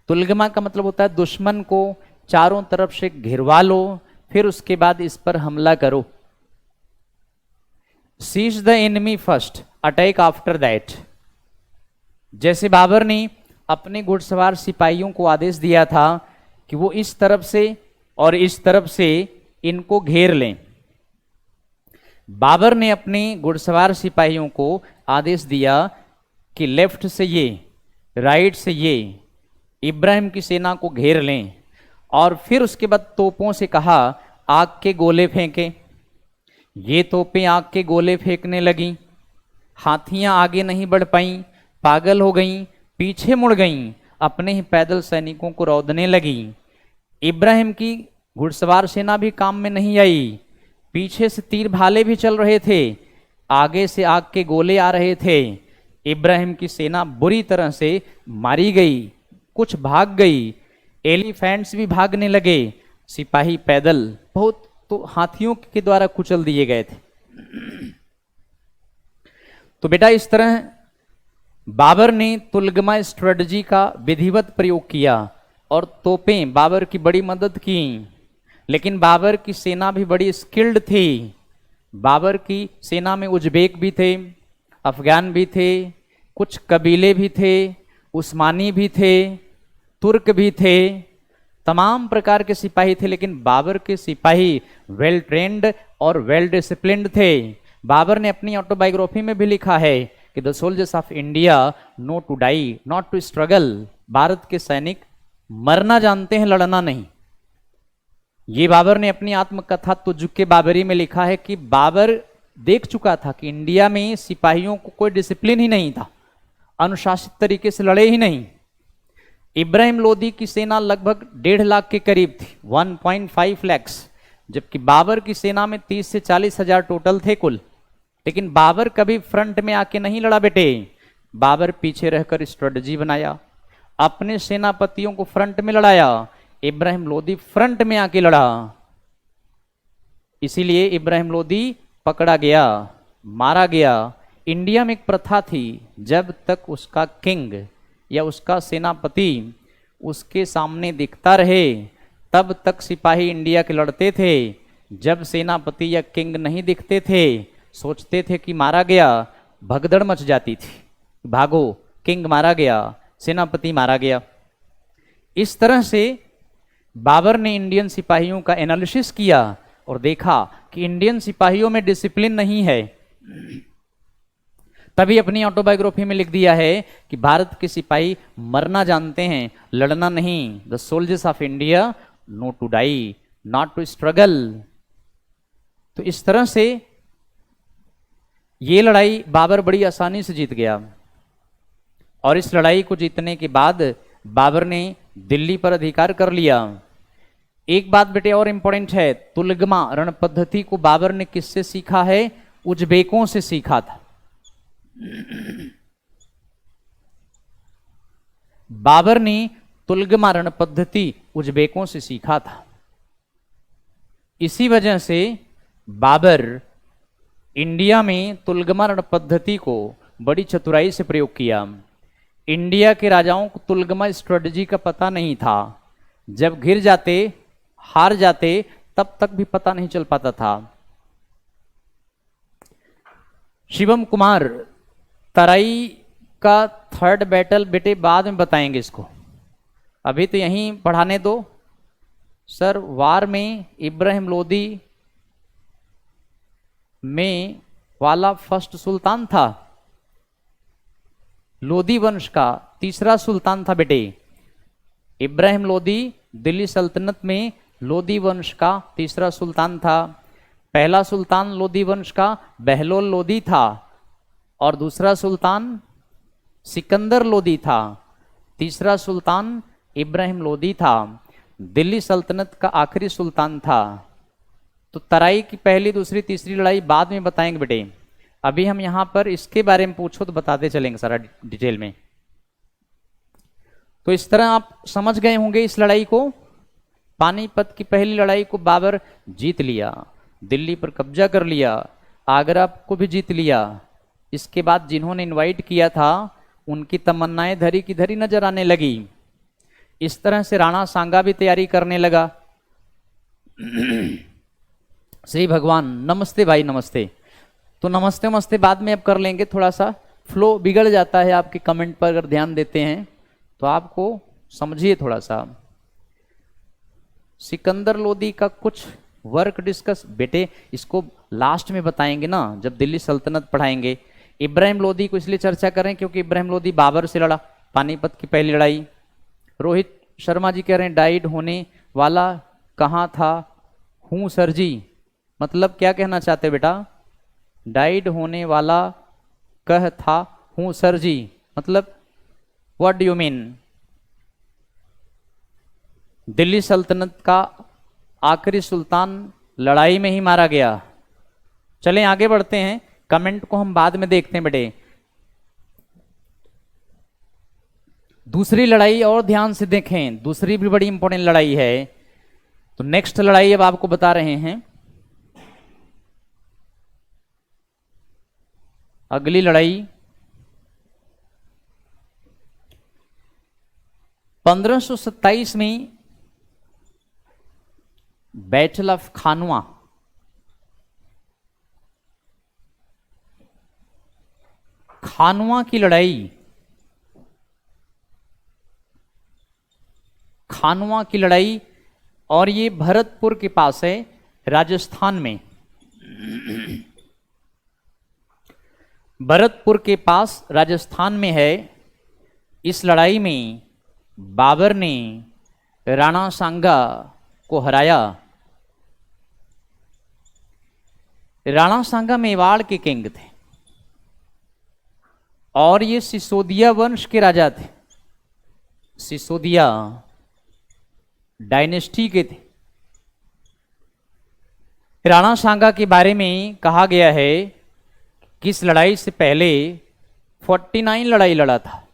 तुलगमा का मतलब होता है दुश्मन को चारों तरफ से घिरवा लो, फिर उसके बाद इस पर हमला करो। Seize the enemy first, attack after that. जैसे बाबर ने अपने घुड़सवार सिपाहियों को आदेश दिया था कि वो इस तरफ से और इस तरफ से इनको घेर लें। बाबर ने अपने घुड़सवार सिपाहियों को आदेश दिया कि लेफ्ट से ये, राइट से ये इब्राहिम की सेना को घेर लें, और फिर उसके बाद तोपों से कहा आग के गोले फेंकें। ये तोपें आग के गोले फेंकने लगीं। हाथियां आगे नहीं बढ़ पाईं, पागल हो गईं, पीछे मुड़ गईं, अपने ही पैदल सैनिकों को रौंदने लगीं। इब्राहिम की घुड़सवार सेना भी काम में नहीं आई। पीछे से तीर भाले भी चल रहे थे, आगे से आग के गोले आ रहे थे। इब्राहिम की सेना बुरी तरह से मारी गई, कुछ भाग गई, एलिफेंट्स भी भागने लगे, सिपाही पैदल, बहुत तो हाथियों के द्वारा कुचल दिए गए थे। तो बेटा इस तरह बाबर ने तुलगमा स्ट्रेटजी का विधिवत प्रयोग किया और तोपें बाबर की बड़ी मदद की। लेकिन बाबर की सेना भी बड़ी स्किल्ड थी। बाबर की सेना में उज्बेक भी थे, अफगान भी थे, कुछ कबीले भी थे, उस्मानी भी थे, तुर्क भी थे, तमाम प्रकार के सिपाही थे। लेकिन बाबर के सिपाही वेल ट्रेंड और वेल डिसिप्लिन्ड थे। बाबर ने अपनी ऑटोबायोग्राफी में भी लिखा है कि the soldiers of India know to die not to struggle. Bharat के सैनिक मरना जानते हैं, लड़ना नहीं। ये बाबर ने अपनी आत्मकथा तुजुक बाबरी में लिखा है कि बाबर देख चुका था कि इंडिया में सिपाहियों को कोई डिसिप्लिन ही नहीं था, अनुशासित तरीके से लड़े ही नहीं। इब्राहिम लोदी की सेना लगभग 1.5 लाख के करीब थी, 1.5 लाख, जबकि बाबर की सेना में 30 से 40 हजार टोटल थे कुल। लेकिन बाबर कभी फ्रंट में आके नहीं लड़ा बेटे। बाबर पीछे रहकर स्ट्रेटजी बनाया, अपने सेनापतियों को फ्रंट में लड़ाया। इब्राहिम लोदी फ्रंट में आके लड़ा, इसीलिए इब्राहिम लोदी पकड़ा गया, मारा गया। इंडिया में एक प्रथा थी, जब तक उसका किंग या उसका सेनापति उसके सामने दिखता रहे तब तक सिपाही इंडिया के लड़ते थे। जब सेनापति या किंग नहीं दिखते थे, सोचते थे कि मारा गया, भगदड़ मच जाती थी, भागो, किंग मारा गया, सेनापति मारा गया। इस तरह से बाबर ने इंडियन सिपाहियों का एनालिसिस किया और देखा कि इंडियन सिपाहियों में डिसिप्लिन नहीं है। तभी अपनी ऑटोबायोग्राफी में लिख दिया है कि भारत के सिपाही मरना जानते हैं, लड़ना नहीं। The soldiers of India know to die, not to struggle. तो इस तरह से ये लड़ाई बाबर बड़ी आसानी से जीत गया। और इस लड़ाई को जीतने के बाद बाबर ने दिल्ली पर अधिकार कर लिया। एक बात बेटे और इंपॉर्टेंट है, तुलगमा रण पद्धति को बाबर ने किससे सीखा है? उज्बेकों से सीखा था। बाबर ने तुलगमा रण पद्धति उज्बेकों से सीखा था। इसी वजह से बाबर इंडिया में तुलगमा रण पद्धति को बड़ी चतुराई से प्रयोग किया। इंडिया के राजाओं को तुलगमा स्ट्रेटजी का पता नहीं था। जब घिर जाते, हार जाते, तब तक भी पता नहीं चल पाता था। शिवम कुमार, तराई का थर्ड बैटल बेटे बाद में बताएंगे इसको, अभी तो यहीं पढ़ाने दो। सर, वार में इब्राहिम लोदी में वाला फर्स्ट सुल्तान था, लोदी वंश का तीसरा सुल्तान था बेटे। इब्राहिम लोदी दिल्ली सल्तनत में लोदी वंश का तीसरा सुल्तान था। पहला सुल्तान लोदी वंश का बहलोल लोदी था और दूसरा सुल्तान सिकंदर लोदी था। तीसरा सुल्तान इब्राहिम लोदी था। दिल्ली सल्तनत का आखिरी सुल्तान था। तो तराई की पहली, दूसरी, तीसरी लड़ाई बाद में बताएंगे बेटे। अभी हम यहां पर इसके बारे में पूछो तो बताते चलेंगे सारा डिटेल में। तो इस तरह आप समझ गए होंगे इस लड़ाई को। पानीपत की पहली लड़ाई को बाबर जीत लिया, दिल्ली पर कब्जा कर लिया, आगरा को भी जीत लिया। इसके बाद जिन्होंने इनवाइट किया था उनकी तमन्नाएं धरी की धरी नजर आने लगी। इस तरह से राणा सांगा भी तैयारी करने लगा। श्री भगवान, नमस्ते भाई, नमस्ते। तो नमस्ते नमस्ते बाद में अब कर लेंगे, थोड़ा सा फ्लो बिगड़ जाता है आपके कमेंट पर अगर ध्यान देते हैं तो। आपको समझिए थोड़ा सा। सिकंदर लोदी का कुछ वर्क डिस्कस बेटे, इसको लास्ट में बताएंगे ना जब दिल्ली सल्तनत पढ़ाएंगे। इब्राहिम लोदी को इसलिए चर्चा करें क्योंकि इब्राहिम लोदी बाबर से लड़ा, पानीपत की पहली लड़ाई। रोहित शर्मा जी कह रहे हैं डाइड होने वाला कहाँ था? हूँ सर जी। मतलब क्या कहना चाहते बेटा? डाइड होने वाला कह था हूँ सर जी, मतलब what do you mean? Delhi सल्तनत का आखिरी सुल्तान लड़ाई में ही मारा गया। चलें आगे बढ़ते हैं, कमेंट को हम बाद में देखते हैं बेटे। दूसरी लड़ाई और ध्यान से देखें, दूसरी भी बड़ी इंपॉर्टेंट लड़ाई है। तो नेक्स्ट लड़ाई अब आपको बता रहे हैं। अगली लड़ाई 1527 में बैटल ऑफ खानवा। खानवा की लड़ाई, खानवा की लड़ाई, और ये भरतपुर के पास है, राजस्थान में। भरतपुर के पास राजस्थान में है। इस लड़ाई में बाबर ने राणा सांगा को हराया। राणा सांगा मेवाड़ के किंग थे और ये सिसोदिया वंश के राजा थे, सिसोदिया डायनेस्टी के थे। राणा सांगा के बारे में कहा गया है कि इस लड़ाई से पहले 49 लड़ाई लड़ा था।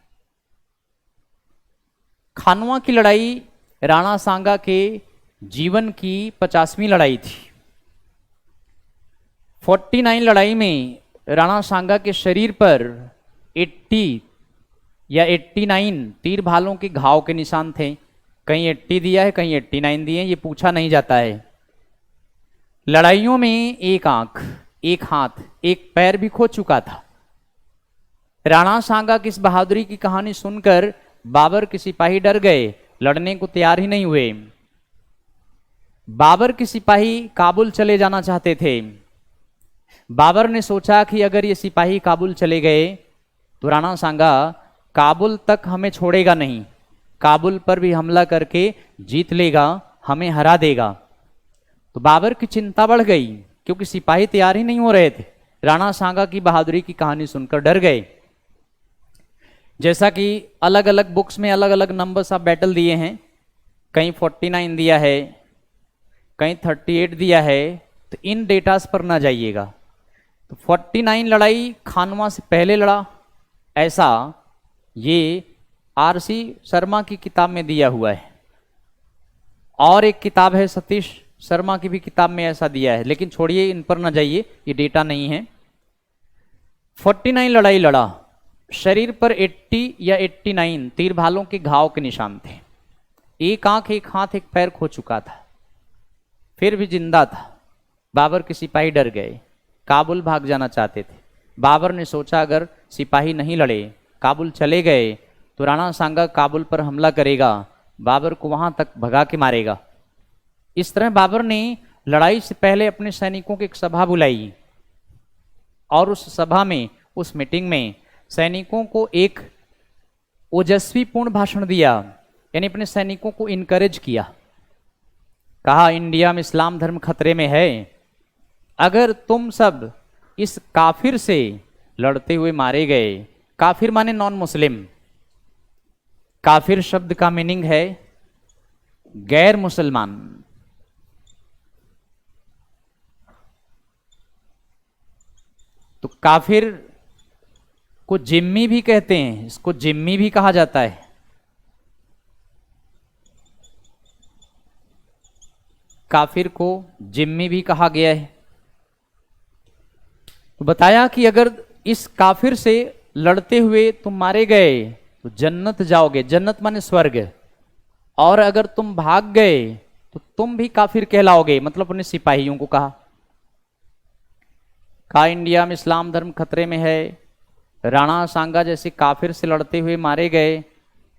खानवा की लड़ाई राणा सांगा के जीवन की 50वीं लड़ाई थी। 49 लड़ाई में राणा सांगा के शरीर पर 80 या 89 तीर भालों के घाव के निशान थे। कहीं 80 दिया है, कहीं 89 दिए, ये पूछा नहीं जाता है। लड़ाइयों में एक आंख, एक हाथ, एक पैर भी खो चुका था। राणा सांगा की इस बहादुरी की कहानी सुनकर बाबर के सिपाही डर गए, लड़ने को तैयार ही नहीं हुए। बाबर के सिपाही काबुल चले जाना चाहते थे। बाबर ने सोचा कि अगर ये सिपाही काबुल चले गए तो राणा सांगा काबुल तक हमें छोड़ेगा नहीं, काबुल पर भी हमला करके जीत लेगा, हमें हरा देगा। तो बाबर की चिंता बढ़ गई क्योंकि सिपाही तैयार ही नहीं हो रहे थे। राणा सांगा की बहादुरी की कहानी सुनकर डर गए। जैसा कि अलग अलग बुक्स में अलग अलग नंबर्स ऑफ बैटल दिए हैं, कहीं 49 दिया है, कहीं 38 दिया है, तो इन डेटास पर ना जाइएगा। तो 49 लड़ाई खानवा से पहले लड़ा, ऐसा ये आरसी शर्मा की किताब में दिया हुआ है, और एक किताब है सतीश शर्मा की भी किताब में ऐसा दिया है, लेकिन छोड़िए, इन पर ना जाइए, ये डेटा नहीं है। 49 लड़ाई लड़ा, शरीर पर 80 या 89 तीर भालों के घाव के निशान थे, एक आंख, एक हाथ, एक पैर खो चुका था, फिर भी जिंदा था। बाबर के सिपाही डर गए, काबुल भाग जाना चाहते थे। बाबर ने सोचा अगर सिपाही नहीं लड़े, काबुल चले गए, तो राणा सांगा काबुल पर हमला करेगा, बाबर को वहां तक भगा के मारेगा। इस तरह बाबर ने लड़ाई से पहले अपने सैनिकों की एक सभा बुलाई, और उस सभा में, उस मीटिंग में सैनिकों को एक ओजस्वीपूर्ण भाषण दिया, यानी अपने सैनिकों को इनकरेज किया। कहा, इंडिया में इस्लाम धर्म खतरे में है, अगर तुम सब इस काफिर से लड़ते हुए मारे गए, काफिर माने नॉन मुस्लिम, काफिर शब्द का मीनिंग है गैर मुसलमान। तो काफिर को जिम्मी भी कहते हैं, इसको जिम्मी भी कहा जाता है। काफिर को जिम्मी भी कहा गया है। तो बताया कि अगर इस काफिर से लड़ते हुए तुम मारे गए तो जन्नत जाओगे, जन्नत माने स्वर्ग, और अगर तुम भाग गए तो तुम भी काफिर कहलाओगे, मतलब अपने सिपाहियों को कहा। इंडिया में इस्लाम धर्म खतरे में है, राणा सांगा जैसे काफिर से लड़ते हुए मारे गए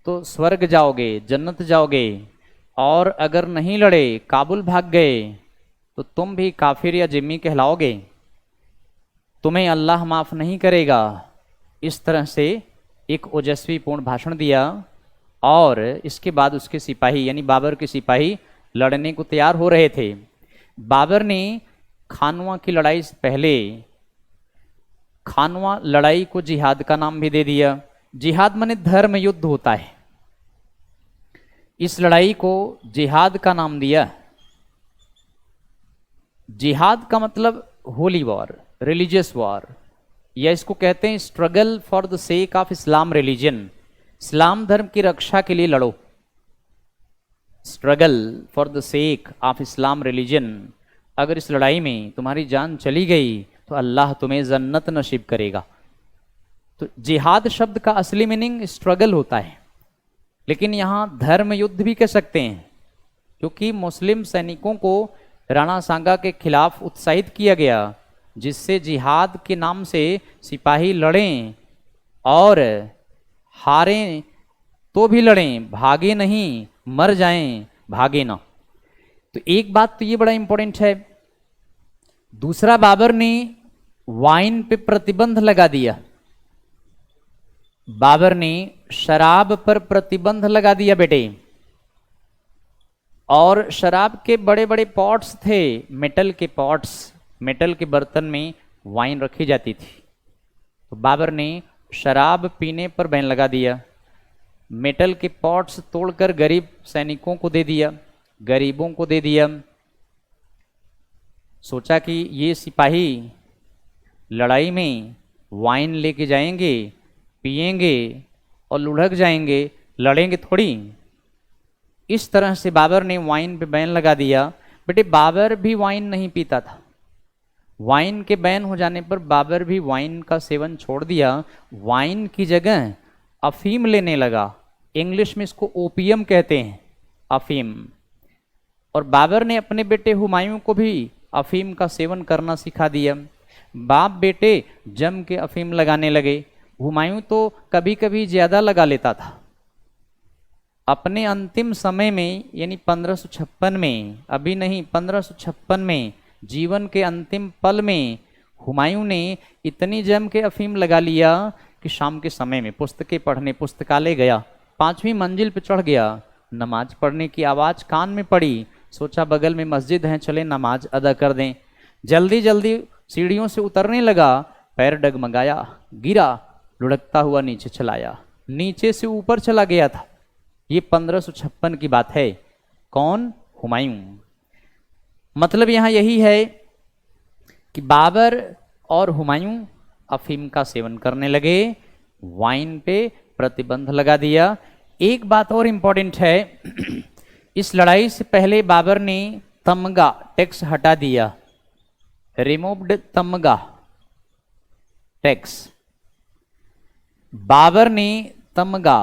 तो स्वर्ग जाओगे, जन्नत जाओगे, और अगर नहीं लड़े, काबुल भाग गए, तो तुम भी काफिर या जिम्मी कहलाओगे, तुम्हें अल्लाह माफ नहीं करेगा। इस तरह से एक ओजस्वीपूर्ण भाषण दिया, और इसके बाद उसके सिपाही यानी बाबर के सिपाही लड़ने को तैयार हो रहे थे। बाबर ने खानवा की लड़ाई से पहले खानवा लड़ाई को जिहाद का नाम भी दे दिया। जिहाद माने धर्म युद्ध होता है, इस लड़ाई को जिहाद का नाम दिया। जिहाद का मतलब होली वॉर, रिलीजियस वॉर, या इसको कहते हैं struggle for the sake of Islam religion, Islam धर्म की रक्षा के लिए लड़ो, struggle for the sake of Islam religion. अगर इस लड़ाई में तुम्हारी जान चली गई तो अल्लाह तुम्हें जन्नत नसीब करेगा। तो जिहाद शब्द का असली मीनिंग स्ट्रगल होता है, लेकिन यहां धर्म युद्ध भी कह सकते हैं, क्योंकि मुस्लिम सैनिकों को राणा सांगा के खिलाफ उत्साहित किया गया, जिससे जिहाद के नाम से सिपाही लड़ें और हारें तो भी लड़ें, भागे नहीं, मर जाएं भागे ना। तो एक बात तो ये बड़ा इंपॉर्टेंट है। दूसरा, बाबर ने वाइन पे प्रतिबंध लगा दिया, बाबर ने शराब पर प्रतिबंध लगा दिया बेटे। और शराब के बड़े बड़े पॉट्स थे, मेटल के पॉट्स, मेटल के बर्तन में वाइन रखी जाती थी। तो बाबर ने शराब पीने पर बैन लगा दिया, मेटल के पॉट्स तोड़कर गरीब सैनिकों को दे दिया, गरीबों को दे दिया। सोचा कि ये सिपाही लड़ाई में वाइन लेके जाएंगे, पिएंगे और लुढ़क जाएंगे, लड़ेंगे थोड़ी। इस तरह से बाबर ने वाइन पे बैन लगा दिया। बेटे, बाबर भी वाइन नहीं पीता था, वाइन के बैन हो जाने पर बाबर भी वाइन का सेवन छोड़ दिया, वाइन की जगह अफीम लेने लगा। इंग्लिश में इसको ओपियम कहते हैं, अफीम। और बाबर ने अपने बेटे हुमायूं को भी अफीम का सेवन करना सिखा दिया। बाप बेटे जम के अफीम लगाने लगे। हुमायूं तो कभी कभी ज्यादा लगा लेता था, अपने अंतिम समय में यानी 1556 में, अभी नहीं 1556 में, जीवन के अंतिम पल में हुमायूं ने इतनी जम के अफीम लगा लिया कि शाम के समय में पुस्तकें पढ़ने पुस्तकालय गया, 5वीं मंजिल पे चढ़ गया, नमाज पढ़ने की आवाज़ कान में पड़ी, सोचा बगल में मस्जिद है, चले नमाज अदा कर दें। जल्दी जल्दी सीढ़ियों से उतरने लगा, पैर डगमगाया, गिरा, लुढ़कता हुआ नीचे चलाया, नीचे से ऊपर चला गया था। ये 1556 की बात है। कौन? हुमायूं। मतलब यहां यही है कि बाबर और हुमायूं अफीम का सेवन करने लगे, वाइन पे प्रतिबंध लगा दिया। एक बात और इंपॉर्टेंट है, इस लड़ाई से पहले बाबर ने तमगा टैक्स हटा दिया, रिमूव्ड तमगा टैक्स। बाबर ने तमगा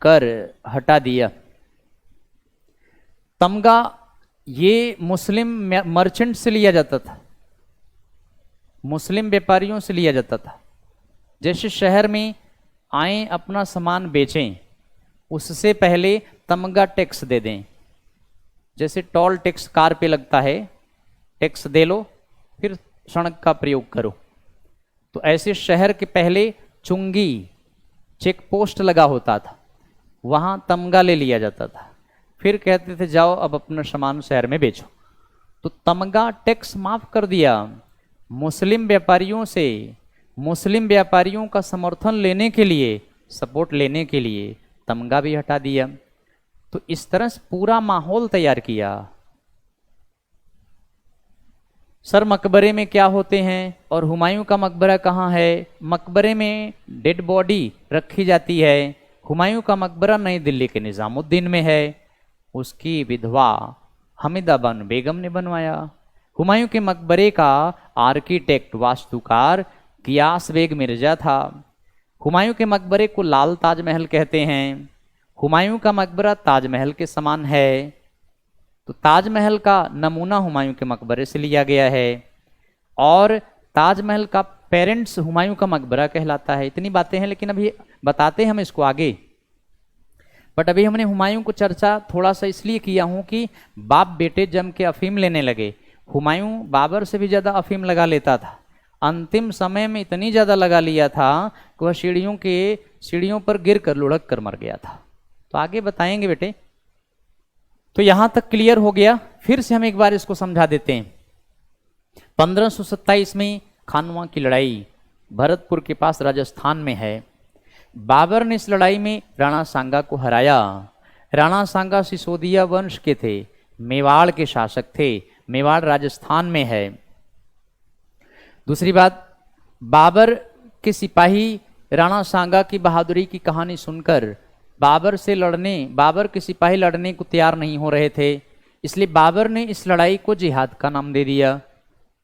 कर हटा दिया। तमगा ये मुस्लिम मर्चेंट से लिया जाता था, मुस्लिम व्यापारियों से लिया जाता था। जैसे शहर में आए अपना सामान बेचें, उससे पहले तमगा टैक्स दे दें। जैसे टोल टैक्स कार पे लगता है, टैक्स दे लो फिर सड़क का प्रयोग करो, तो ऐसे शहर के पहले चुंगी चेक पोस्ट लगा होता था, वहां तमगा ले लिया जाता था, फिर कहते थे जाओ अब अपना सामान शहर में बेचो। तो तमगा टैक्स माफ कर दिया। मुस्लिम व्यापारियों से, मुस्लिम व्यापारियों का समर्थन लेने के लिए, सपोर्ट लेने के लिए तमगा भी हटा दिया। तो इस तरह से पूरा माहौल तैयार किया। सर मकबरे में क्या होते हैं और हुमायूं का मकबरा कहाँ है? मकबरे में डेड बॉडी रखी जाती है। हुमायूं का मकबरा नई दिल्ली के निजामुद्दीन में है, उसकी विधवा हमीदा बानो बेगम ने बनवाया। हुमायूं के मकबरे का आर्किटेक्ट वास्तुकार गियास बेग मिर्जा था। हुमायूं के मकबरे को लाल ताजमहल कहते हैं। हुमायूं का मकबरा ताजमहल के समान है। तो ताजमहल का नमूना हुमायूं के मकबरे से लिया गया है और ताजमहल का पेरेंट्स हुमायूं का मकबरा कहलाता है। इतनी बातें हैं, लेकिन अभी बताते हैं हम इसको आगे। बट अभी हमने हुमायूं को चर्चा थोड़ा सा इसलिए किया हूं कि बाप बेटे जम के अफीम लेने लगे। हुमायूं बाबर से भी ज्यादा अफीम लगा लेता था। अंतिम समय में इतनी ज्यादा लगा लिया था कि वह सीढ़ियों पर गिर कर लुढ़क कर मर गया था। तो आगे बताएंगे बेटे। तो यहां तक क्लियर हो गया। फिर से हम एक बार इसको समझा देते हैं। 1527 में खानवा की लड़ाई भरतपुर के पास राजस्थान में है। बाबर ने इस लड़ाई में राणा सांगा को हराया। राणा सांगा सिसोदिया वंश के थे, मेवाड़ के शासक थे। मेवाड़ राजस्थान में है। दूसरी बात, बाबर के सिपाही राणा सांगा की बहादुरी की कहानी सुनकर बाबर के सिपाही लड़ने को तैयार नहीं हो रहे थे। इसलिए बाबर ने इस लड़ाई को जिहाद का नाम दे दिया,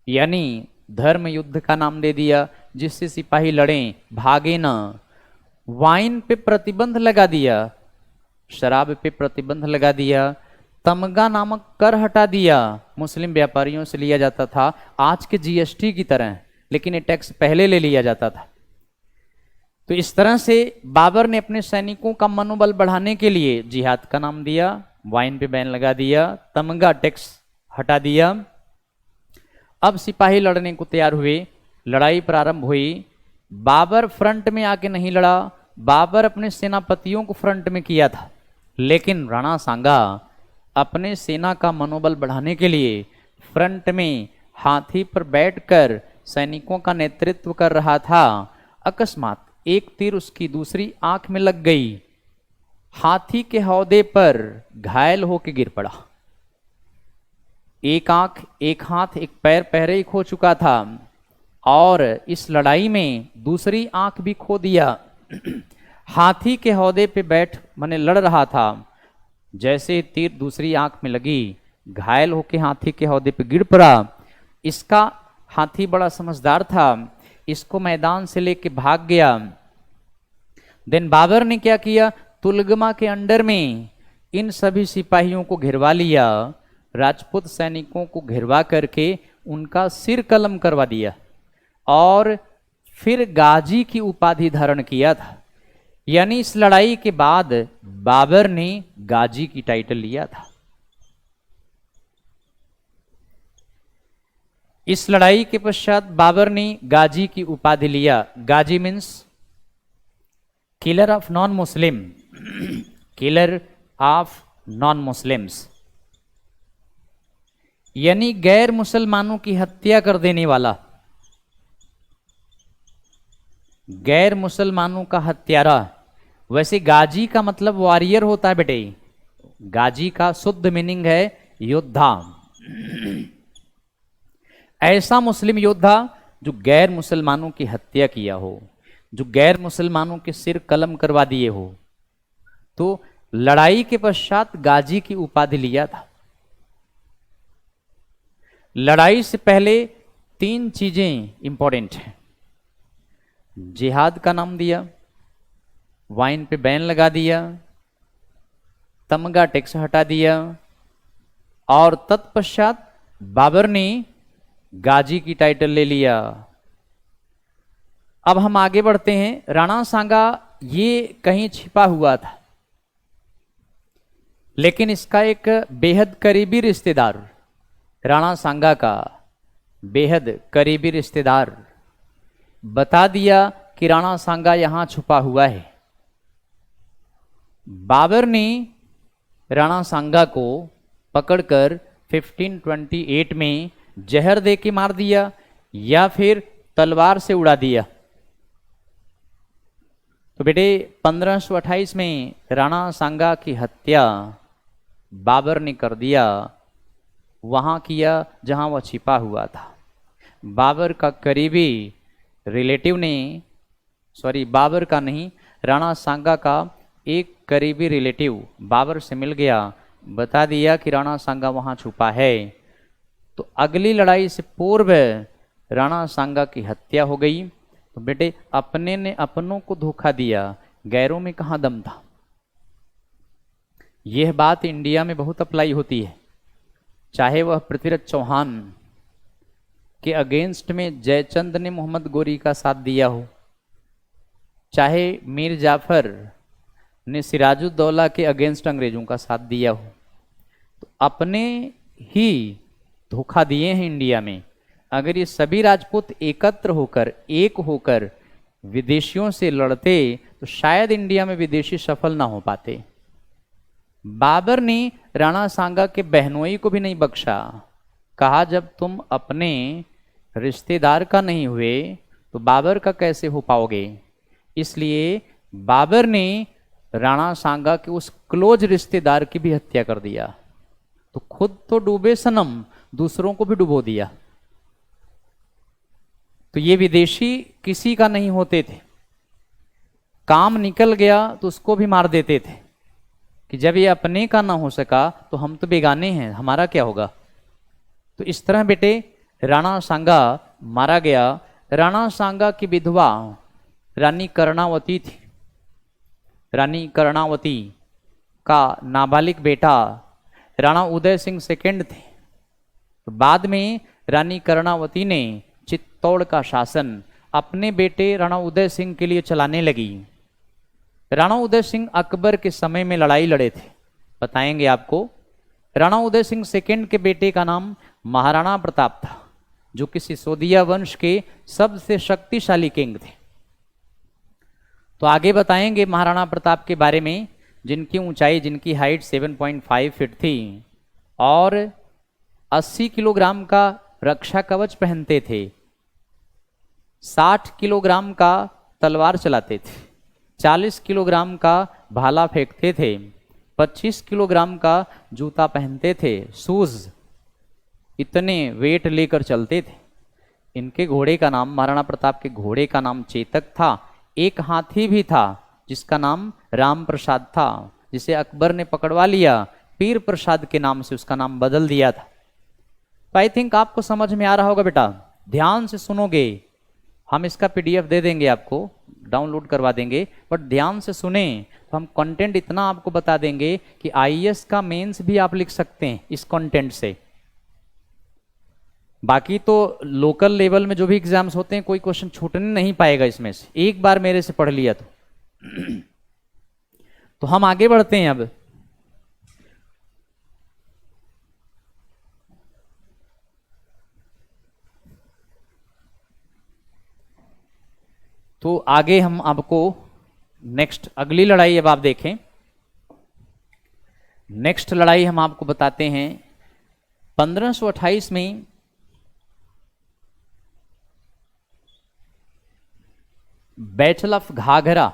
यानी धर्म युद्ध का नाम दे दिया, जिससे सिपाही लड़ें, भागे ना। वाइन पे प्रतिबंध लगा दिया, शराब पे प्रतिबंध लगा दिया, तमगा नामक कर हटा दिया, मुस्लिम व्यापारियों से लिया जाता था आज के जीएसटी की तरह, लेकिन ये टैक्स पहले ले लिया जाता था। तो इस तरह से बाबर ने अपने सैनिकों का मनोबल बढ़ाने के लिए जिहाद का नाम दिया, वाइन पे बैन लगा दिया, तमगा टैक्स हटा दिया। अब सिपाही लड़ने को तैयार हुए, लड़ाई प्रारंभ हुई। बाबर फ्रंट में आके नहीं लड़ा, बाबर अपने सेनापतियों को फ्रंट में किया था, लेकिन राणा सांगा अपने सेना का मनोबल बढ़ाने के लिए फ्रंट में हाथी पर बैठकर सैनिकों का नेतृत्व कर रहा था। अकस्मात एक तीर उसकी दूसरी आंख में लग गई, हाथी के हौदे पर घायल होकर गिर पड़ा। एक आंख, एक हाथ, एक पैर पहले ही खो चुका था और इस लड़ाई में दूसरी आंख भी खो दिया। हाथी के हौदे पे बैठ माने लड़ रहा था, जैसे तीर दूसरी आंख में लगी, घायल होके हाथी के हौदे पे गिर पड़ा। इसका हाथी बड़ा समझदार था, इसको मैदान से लेके भाग गया। देन बाबर ने क्या किया, तुलगमा के अंडर में इन सभी सिपाहियों को घिरवा लिया, राजपूत सैनिकों को घिरवा करके उनका सिर कलम करवा दिया और फिर गाजी की उपाधि धारण किया था। यानी इस लड़ाई के बाद बाबर ने गाजी की टाइटल लिया था। इस लड़ाई के पश्चात बाबर ने गाजी की उपाधि लिया। गाजी means killer of non Muslim, killer of non Muslims, यानी गैर मुसलमानों की हत्या कर देने वाला, गैर मुसलमानों का हत्यारा। वैसे गाजी का मतलब वॉरियर होता है बेटे, गाजी का शुद्ध मीनिंग है योद्धा। ऐसा मुस्लिम योद्धा जो गैर मुसलमानों की हत्या किया हो, जो गैर मुसलमानों के सिर कलम करवा दिए हो। तो लड़ाई के पश्चात गाजी की उपाधि लिया था। लड़ाई से पहले 3 चीजें इंपॉर्टेंट हैं। जिहाद का नाम दिया, वाइन पे बैन लगा दिया, तमगा टैक्स हटा दिया, और तत्पश्चात बाबर ने गाजी की टाइटल ले लिया। अब हम आगे बढ़ते हैं। राणा सांगा ये कहीं छिपा हुआ था, लेकिन इसका एक बेहद करीबी रिश्तेदार, राणा सांगा का बेहद करीबी रिश्तेदार बता दिया कि राणा सांगा यहां छुपा हुआ है। बाबर ने राणा सांगा को पकड़कर 1528 में जहर दे के मार दिया या फिर तलवार से उड़ा दिया। तो बेटे 1528 में राणा सांगा की हत्या बाबर ने कर दिया, वहां किया जहां वह छिपा हुआ था। बाबर का करीबी रिलेटिव ने, सॉरी बाबर का नहीं, राणा सांगा का एक करीबी रिलेटिव बाबर से मिल गया, बता दिया कि राणा सांगा वहां छुपा है। तो अगली लड़ाई से पूर्व राणा सांगा की हत्या हो गई। तो बेटे अपने ने अपनों को धोखा दिया, गैरों में कहां दम था। यह बात इंडिया में बहुत अप्लाई होती है, चाहे वह पृथ्वीराज चौहान के अगेंस्ट में जयचंद ने मोहम्मद गोरी का साथ दिया हो, चाहे मीर जाफर ने सिराजुद्दौला के अगेंस्ट अंग्रेजों का साथ दिया हो। तो अपने ही धोखा दिए हैं इंडिया में। अगर ये सभी राजपूत एकत्र होकर, एक होकर विदेशियों से लड़ते तो शायद इंडिया में विदेशी सफल ना हो पाते। बाबर ने राणा सांगा के बहनोई को भी नहीं बख्शा, कहा जब तुम अपने रिश्तेदार का नहीं हुए तो बाबर का कैसे हो पाओगे। इसलिए बाबर ने राणा सांगा के उस क्लोज रिश्तेदार की भी हत्या कर दिया। तो खुद तो डूबे सनम, दूसरों को भी डुबो दिया। तो ये विदेशी किसी का नहीं होते थे, काम निकल गया तो उसको भी मार देते थे कि जब ये अपने का ना हो सका तो हम तो बेगाने हैं, हमारा क्या होगा। तो इस तरह बेटे राणा सांगा मारा गया। राणा सांगा की विधवा रानी कर्णावती थी। रानी कर्णावती का नाबालिग बेटा राणा उदय सिंह सेकंड थे। तो बाद में रानी कर्णावती ने चित्तौड़ का शासन अपने बेटे राणा उदय सिंह के लिए चलाने लगी। राणा उदय सिंह अकबर के समय में लड़ाई लड़े थे, बताएंगे आपको। राणा उदय सिंह सेकंड के बेटे का नाम महाराणा प्रताप था, जो कि सिसोदिया वंश के सबसे शक्तिशाली किंग थे। तो आगे बताएंगे महाराणा प्रताप के बारे में, जिनकी ऊंचाई, जिनकी हाइट 7.5 फीट थी और 80 किलोग्राम का रक्षा कवच पहनते थे, 60 किलोग्राम का तलवार चलाते थे, 40 किलोग्राम का भाला फेंकते थे, 25 किलोग्राम का जूता पहनते थे, शूज, इतने वेट लेकर चलते थे। इनके घोड़े का नाम, महाराणा प्रताप के घोड़े का नाम चेतक था। एक हाथी भी था जिसका नाम राम प्रसाद था, जिसे अकबर ने पकड़वा लिया, पीर प्रसाद के नाम से उसका नाम बदल दिया था। तो आई थिंक आपको समझ में आ रहा होगा बेटा, ध्यान से सुनोगे। हम इसका पीडीएफ दे देंगे आपको, डाउनलोड करवा देंगे, बट ध्यान से सुने तो हम कंटेंट इतना आपको बता देंगे कि आईएएस का मेंस भी आप लिख सकते हैं इस कंटेंट से। बाकी तो लोकल लेवल में जो भी एग्जाम्स होते हैं कोई क्वेश्चन छूटने नहीं पाएगा इसमें से, एक बार मेरे से पढ़ लिया तो। तो हम आगे बढ़ते हैं अब। तो आगे हम आपको नेक्स्ट अगली लड़ाई अब आप देखें। नेक्स्ट लड़ाई हम आपको बताते हैं 1528 में बैटल ऑफ घाघरा,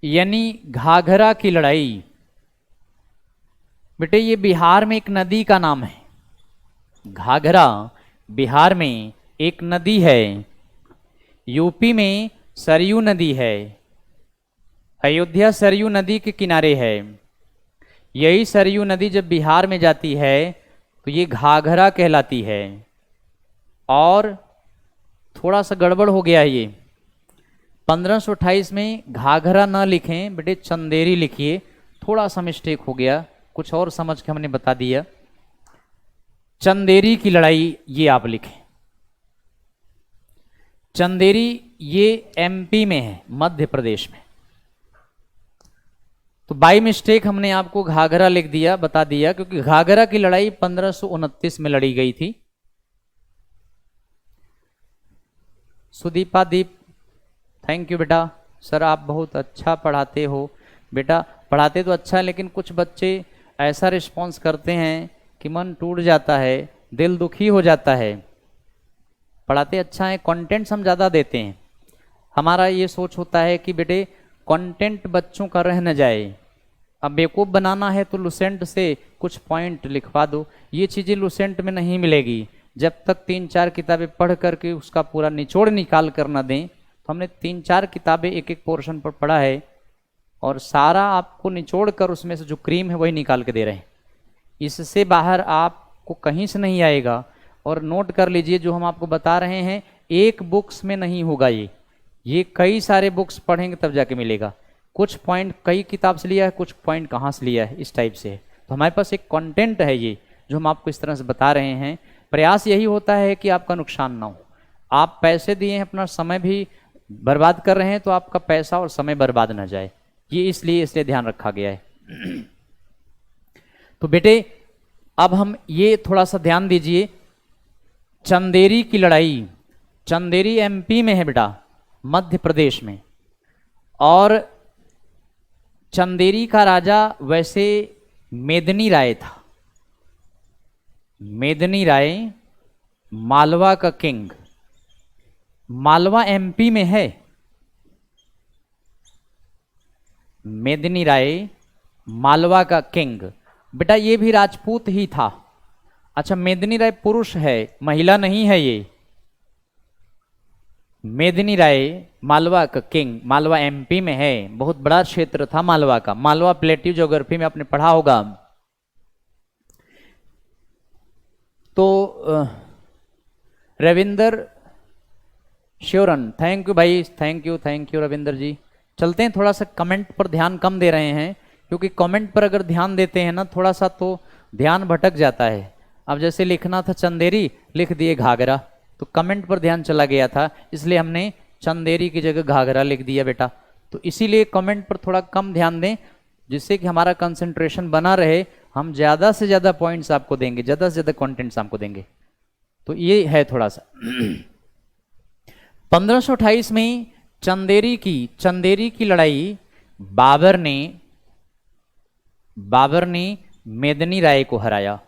यानी घाघरा की लड़ाई। बेटे ये बिहार में एक नदी का नाम है। घाघरा बिहार में एक नदी है, यूपी में सरयू नदी है, अयोध्या सरयू नदी के किनारे है। यही सरयू नदी जब बिहार में जाती है तो ये घाघरा कहलाती है। और थोड़ा सा गड़बड़ हो गया है ये, 1528 में घाघरा ना लिखें बेटे, चंदेरी लिखिए। थोड़ा सा मिस्टेक हो गया, कुछ और समझ के हमने बता दिया। चंदेरी की लड़ाई ये आप लिखें। चंदेरी ये एमपी में है, मध्य प्रदेश में। तो बाई मिस्टेक हमने आपको घाघरा लिख दिया, बता दिया, क्योंकि घाघरा की लड़ाई 1529 में लड़ी गई थी। सुदीपा दीप, थैंक यू बेटा। सर आप बहुत अच्छा पढ़ाते हो। बेटा पढ़ाते तो अच्छा है, लेकिन कुछ बच्चे ऐसा रिस्पॉन्स करते हैं कि मन टूट जाता है, दिल दुखी हो जाता है। पढ़ाते अच्छा है, कंटेंट्स हम ज़्यादा देते हैं। हमारा ये सोच होता है कि बेटे कंटेंट बच्चों का रह न जाए। अब बेवकूफ़ बनाना है तो लुसेंट से कुछ पॉइंट लिखवा दो। ये चीज़ें लुसेंट में नहीं मिलेगी। जब तक 3-4 किताबें पढ़ करके उसका पूरा निचोड़ निकाल कर ना दें। तो हमने 3-4 किताबें एक एक पोर्शन पर पढ़ा है और सारा आपको निचोड़ कर उसमें से जो क्रीम है वही निकाल के दे रहे हैं। इससे बाहर आपको कहीं से नहीं आएगा। और नोट कर लीजिए, जो हम आपको बता रहे हैं एक बुक्स में नहीं होगा। ये कई सारे बुक्स पढ़ेंगे तब जाके मिलेगा। कुछ पॉइंट कई किताब से लिया है, कुछ पॉइंट कहाँ से लिया है, इस टाइप से है। तो हमारे पास एक कंटेंट है ये, जो हम आपको इस तरह से बता रहे हैं। प्रयास यही होता है कि आपका नुकसान ना हो। आप पैसे दिए हैं, अपना समय भी बर्बाद कर रहे हैं, तो आपका पैसा और समय बर्बाद ना जाए, ये इसलिए ध्यान रखा गया है। तो बेटे अब हम ये थोड़ा सा ध्यान दीजिए। चंदेरी की लड़ाई, चंदेरी एमपी में है बेटा, मध्य प्रदेश में। और चंदेरी का राजा वैसे मेदिनी राय था। मेदिनी राय मालवा का किंग। मालवा एमपी में है। मेदिनी राय मालवा का किंग। बेटा ये भी राजपूत ही था। अच्छा, मेदिनी राय पुरुष है, महिला नहीं है ये। मेदिनी राय मालवा का किंग, मालवा एमपी में है। बहुत बड़ा क्षेत्र था मालवा का। मालवा प्लेट्यू ज्योग्राफी में आपने पढ़ा होगा। तो रविंदर श्योरन, थैंक यू भाई, थैंक यू रविंदर जी। चलते हैं, थोड़ा सा कमेंट पर ध्यान कम दे रहे हैं, क्योंकि कमेंट पर अगर ध्यान देते हैं ना थोड़ा सा तो ध्यान भटक जाता है। अब जैसे लिखना था चंदेरी, लिख दिए घाघरा, तो कमेंट पर ध्यान चला गया था, इसलिए हमने चंदेरी की जगह घाघरा लिख दिया बेटा। तो इसीलिए कमेंट पर थोड़ा कम ध्यान दें, जिससे कि हमारा कंसंट्रेशन बना रहे। हम ज़्यादा से ज़्यादा पॉइंट्स आपको देंगे, ज़्यादा से ज़्यादा कंटेंट्स आपको देंगे। तो ये है थोड़ा सा। 1528 में चंदेरी की लड़ाई बाबर ने मेदिनी राय को हराया।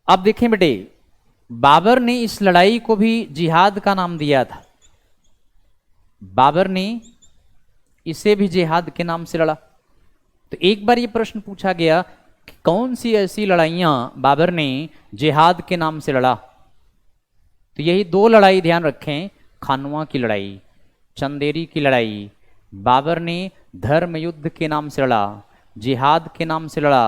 अब देखें बेटे, बाबर ने इस लड़ाई को भी जिहाद का नाम दिया था। बाबर ने इसे भी जिहाद के नाम से लड़ा। तो एक बार ये प्रश्न पूछा गया कि कौन सी ऐसी लड़ाइयां बाबर ने जिहाद के नाम से लड़ा। तो यही 2 लड़ाई ध्यान रखें, खानवा की लड़ाई, चंदेरी की लड़ाई। बाबर ने धर्म युद्ध के नाम से लड़ा, जिहाद के नाम से लड़ा।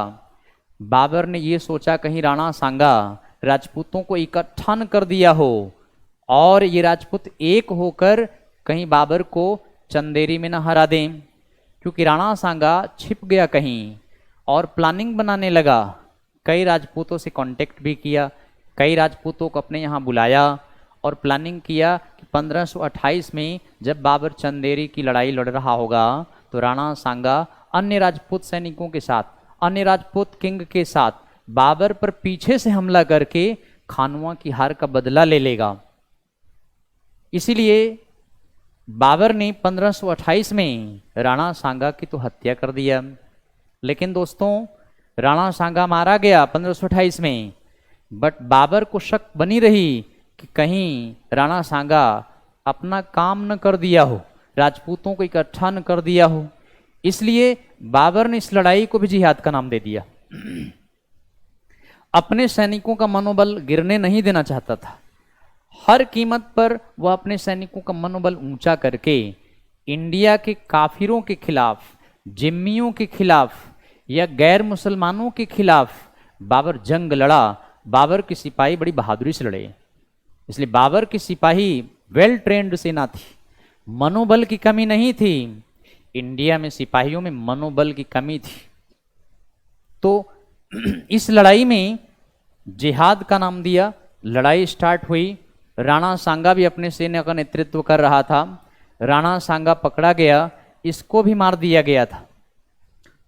बाबर ने ये सोचा कहीं राणा सांगा राजपूतों को इकट्ठा न कर दिया हो और ये राजपूत एक होकर कहीं बाबर को चंदेरी में न हरा दें, क्योंकि राणा सांगा छिप गया कहीं और प्लानिंग बनाने लगा। कई राजपूतों से कांटेक्ट भी किया, कई राजपूतों को अपने यहाँ बुलाया और प्लानिंग किया कि 1528 में जब बाबर चंदेरी की लड़ाई लड़ रहा होगा तो राणा सांगा अन्य राजपूत सैनिकों के साथ, अन्य राजपूत किंग के साथ बाबर पर पीछे से हमला करके खानवा की हार का बदला ले लेगा। इसीलिए बाबर ने 1528 में राणा सांगा की तो हत्या कर दिया। लेकिन दोस्तों राणा सांगा मारा गया 1528 में, बट बाबर को शक बनी रही कि कहीं राणा सांगा अपना काम न कर दिया हो, राजपूतों को इकट्ठा न कर दिया हो। इसलिए बाबर ने इस लड़ाई को भी जिहाद का नाम दे दिया। अपने सैनिकों का मनोबल गिरने नहीं देना चाहता था। हर कीमत पर वह अपने सैनिकों का मनोबल ऊंचा करके इंडिया के काफिरों के खिलाफ, जिम्मियों के खिलाफ या गैर मुसलमानों के खिलाफ बाबर जंग लड़ा। बाबर की सिपाही बड़ी बहादुरी से लड़े, इसलिए बाबर की सिपाही वेल ट्रेंड सेना थी, मनोबल की कमी नहीं थी। इंडिया में सिपाहियों में मनोबल की कमी थी। तो इस लड़ाई में जिहाद का नाम दिया। लड़ाई स्टार्ट हुई। राणा सांगा भी अपने सेना का नेतृत्व कर रहा था। राणा सांगा पकड़ा गया, इसको भी मार दिया गया था।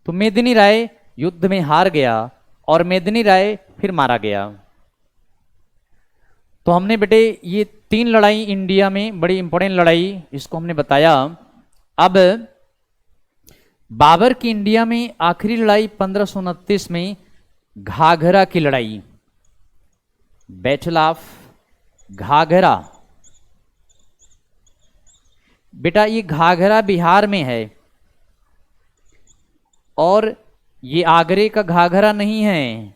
तो मेदिनी राय युद्ध में हार गया और मेदिनी राय फिर मारा गया। तो हमने बेटे ये 3 लड़ाई इंडिया में, बड़ी इंपॉर्टेंट लड़ाई, इसको हमने बताया। अब बाबर की इंडिया में आखिरी लड़ाई 1529 में घाघरा की लड़ाई, बैटल ऑफ घाघरा। बेटा ये घाघरा बिहार में है और ये आगरे का घाघरा नहीं है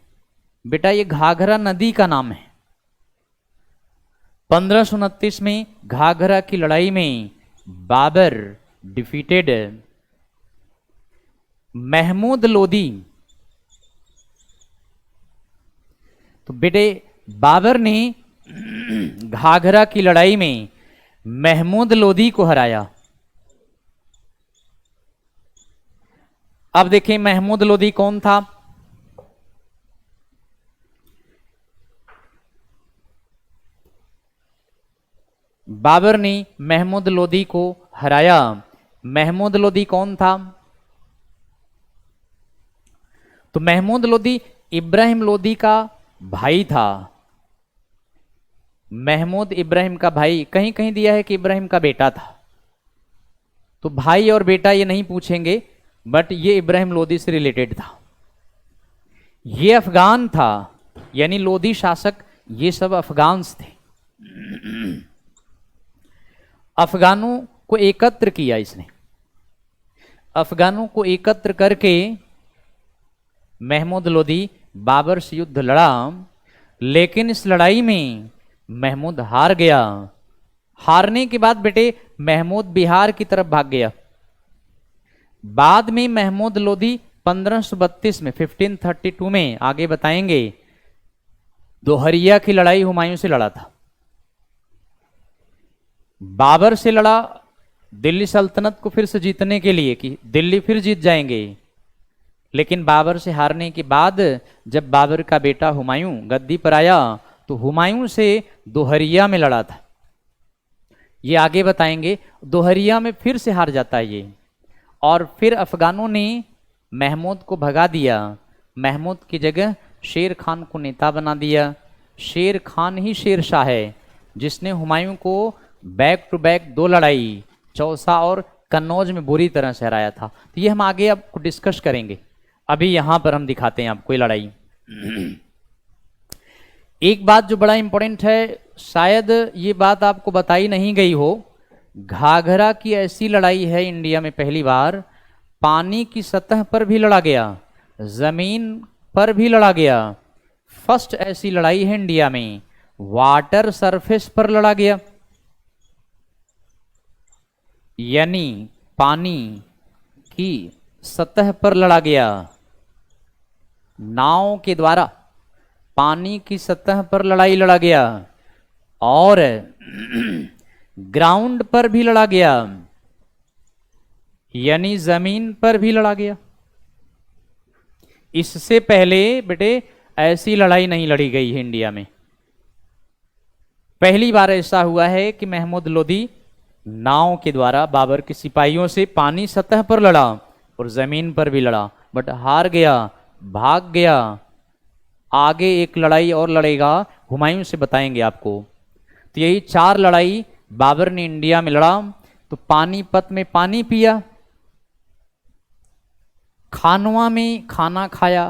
बेटा, ये घाघरा नदी का नाम है। 1529 में घाघरा की लड़ाई में बाबर डिफीटेड महमूद लोदी। तो बेटे बाबर ने घाघरा की लड़ाई में महमूद लोदी को हराया। अब देखें महमूद लोदी कौन था। बाबर ने महमूद लोदी को हराया। महमूद लोदी कौन था? तो महमूद लोदी इब्राहिम लोदी का भाई था। महमूद इब्राहिम का भाई, कहीं कहीं दिया है कि इब्राहिम का बेटा था। तो भाई और बेटा ये नहीं पूछेंगे, बट ये इब्राहिम लोदी से रिलेटेड था। ये अफगान था, यानी लोदी शासक ये सब अफगान्स थे। अफगानों को एकत्र किया इसने। अफगानों को एकत्र करके महमूद लोदी बाबर से युद्ध लड़ा, लेकिन इस लड़ाई में महमूद हार गया। हारने के बाद बेटे महमूद बिहार की तरफ भाग गया। बाद में महमूद लोदी 1532 में 1532 में आगे बताएंगे दोहरिया की लड़ाई हुमायूं से लड़ा था। बाबर से लड़ा दिल्ली सल्तनत को फिर से जीतने के लिए कि दिल्ली फिर जीत जाएंगे, लेकिन बाबर से हारने के बाद जब बाबर का बेटा हुमायूं गद्दी पर आया तो हुमायूं से दोहरिया में लड़ा था। ये आगे बताएंगे। दोहरिया में फिर से हार जाता है ये, और फिर अफगानों ने महमूद को भगा दिया। महमूद की जगह शेर खान को नेता बना दिया। शेर खान ही शेर शाह है जिसने हुमायूं को बैक टू बैक 2 लड़ाई चौसा और कन्नौज में बुरी तरह से हराया था। तो ये हम आगे आपको डिस्कस करेंगे। अभी यहां पर हम दिखाते हैं आपको ये लड़ाई। एक बात जो बड़ा इंपॉर्टेंट है, शायद ये बात आपको बताई नहीं गई हो, घाघरा की ऐसी लड़ाई है इंडिया में पहली बार पानी की सतह पर भी लड़ा गया, जमीन पर भी लड़ा गया। फर्स्ट ऐसी लड़ाई है इंडिया में, वाटर सरफेस पर लड़ा गया, यानी पानी की सतह पर लड़ा गया। नाव के द्वारा पानी की सतह पर लड़ाई लड़ा गया और ग्राउंड पर भी लड़ा गया, यानी जमीन पर भी लड़ा गया। इससे पहले बेटे ऐसी लड़ाई नहीं लड़ी गई है इंडिया में। पहली बार ऐसा हुआ है कि महमूद लोदी नाव के द्वारा बाबर के सिपाहियों से पानी सतह पर लड़ा और जमीन पर भी लड़ा, बट हार गया, भाग गया। आगे एक लड़ाई और लड़ेगा, हुमायूं से बताएंगे आपको। तो यही 4 लड़ाई बाबर ने इंडिया में लड़ा। तो पानीपत में पानी पिया, खानवा में खाना खाया,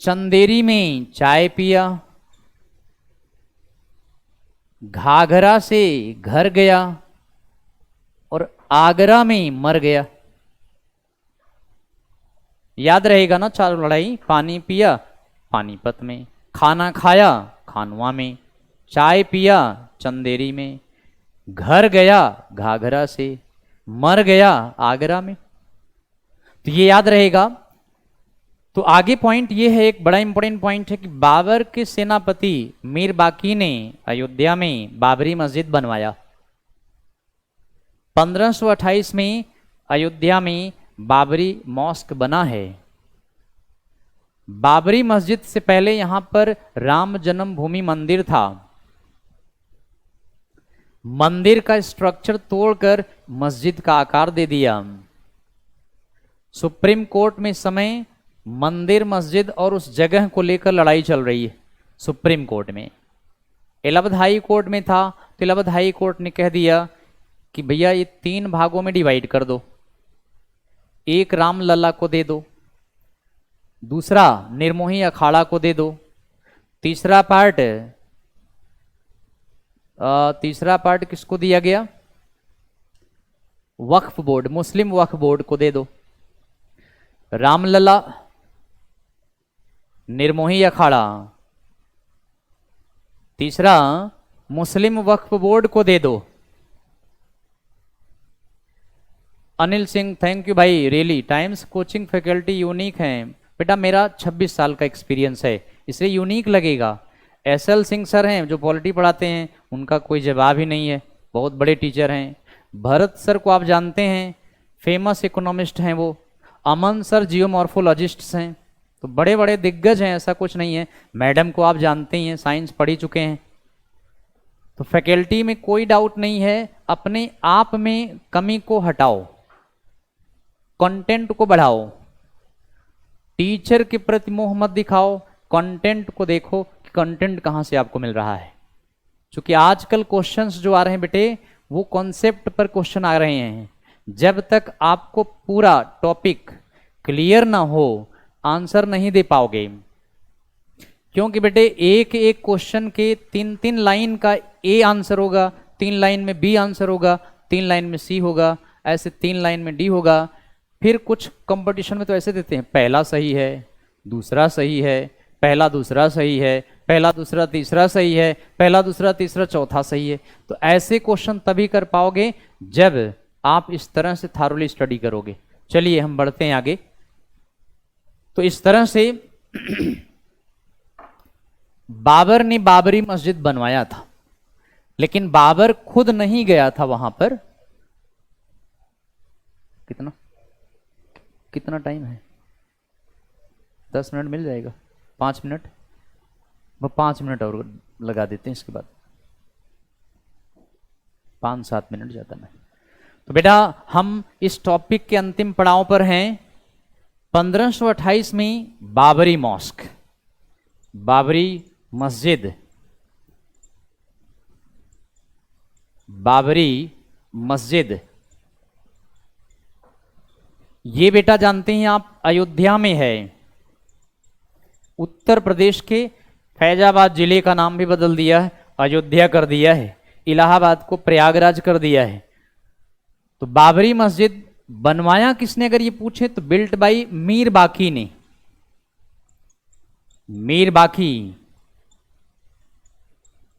चंदेरी में चाय पिया, घाघरा से घर गया और आगरा में मर गया। याद रहेगा ना 4 लड़ाई? पानी पिया पानीपत में, खाना खाया खानवा में, चाय पिया चंदेरी में, घर गया घाघरा से, मर गया आगरा में। तो ये याद रहेगा। तो आगे पॉइंट ये है, एक बड़ा इंपॉर्टेंट पॉइंट है कि बाबर के सेनापति मीर बाकी ने अयोध्या में बाबरी मस्जिद बनवाया। 1528 में अयोध्या में बाबरी मॉस्क बना है। बाबरी मस्जिद से पहले यहां पर राम जन्मभूमि मंदिर था। मंदिर का स्ट्रक्चर तोड़कर मस्जिद का आकार दे दिया। सुप्रीम कोर्ट में इस समय मंदिर मस्जिद और उस जगह को लेकर लड़ाई चल रही है सुप्रीम कोर्ट में। इलाहाबाद हाई कोर्ट में था, तो इलाहाबाद हाई कोर्ट ने कह दिया कि भैया ये 3 भागों में डिवाइड कर दो, एक रामलला को दे दो, दूसरा निर्मोही अखाड़ा को दे दो, तीसरा पार्ट किसको दिया गया? वक्फ बोर्ड, मुस्लिम वक्फ बोर्ड को दे दो। रामलला, निर्मोही अखाड़ा, तीसरा मुस्लिम वक्फ बोर्ड को दे दो। अनिल सिंह, थैंक यू भाई, really times coaching faculty unique है बेटा। मेरा 26 साल का एक्सपीरियंस है, इसलिए यूनिक लगेगा। एसएल सिंह सर हैं जो पॉलिटी पढ़ाते हैं, उनका कोई जवाब ही नहीं है, बहुत बड़े टीचर हैं। भरत सर को आप जानते हैं, फेमस इकोनॉमिस्ट हैं वो। अमन सर जियोमॉर्फोलॉजिस्ट्स हैं, तो बड़े बड़े दिग्गज हैं, ऐसा कुछ नहीं है। मैडम को आप जानते ही हैं, साइंस पढ़ी चुके हैं। तो फैकल्टी में कोई डाउट नहीं है, अपने आप में कमी को हटाओ, कंटेंट को बढ़ाओ, टीचर के प्रति मोह मत दिखाओ, कंटेंट को देखो कि कंटेंट कहां से आपको मिल रहा है। क्योंकि आजकल क्वेश्चंस जो आ रहे हैं बेटे, वो कॉन्सेप्ट पर क्वेश्चन आ रहे हैं। जब तक आपको पूरा टॉपिक क्लियर ना हो, आंसर नहीं दे पाओगे। क्योंकि बेटे एक एक क्वेश्चन के 3-3 लाइन का ए आंसर होगा, 3 लाइन में बी आंसर होगा, 3 लाइन में सी होगा, ऐसे 3 लाइन में डी होगा। फिर कुछ कंपटीशन में तो ऐसे देते हैं, पहला सही है, दूसरा सही है, पहला दूसरा सही है, पहला दूसरा तीसरा सही है, पहला दूसरा तीसरा चौथा सही है। तो ऐसे क्वेश्चन तभी कर पाओगे जब आप इस तरह से थारोली स्टडी करोगे। चलिए हम बढ़ते हैं आगे। तो इस तरह से बाबर ने बाबरी मस्जिद बनवाया था, लेकिन बाबर खुद नहीं गया था वहां पर। कितना टाइम है? 10 मिनट मिल जाएगा? 5 मिनट? वो 5 मिनट और लगा देते हैं, इसके बाद 5-7 मिनट ज्यादा नहीं। तो बेटा हम इस टॉपिक के अंतिम पड़ाव पर हैं। 1528 में बाबरी मॉस्क, बाबरी मस्जिद, बाबरी मस्जिद, ये बेटा जानते हैं आप अयोध्या में है। उत्तर प्रदेश के फैजाबाद जिले का नाम भी बदल दिया है, अयोध्या कर दिया है। इलाहाबाद को प्रयागराज कर दिया है। तो बाबरी मस्जिद बनवाया किसने अगर ये पूछे तो बिल्ट बाई मीर बाकी ने। मीर बाकी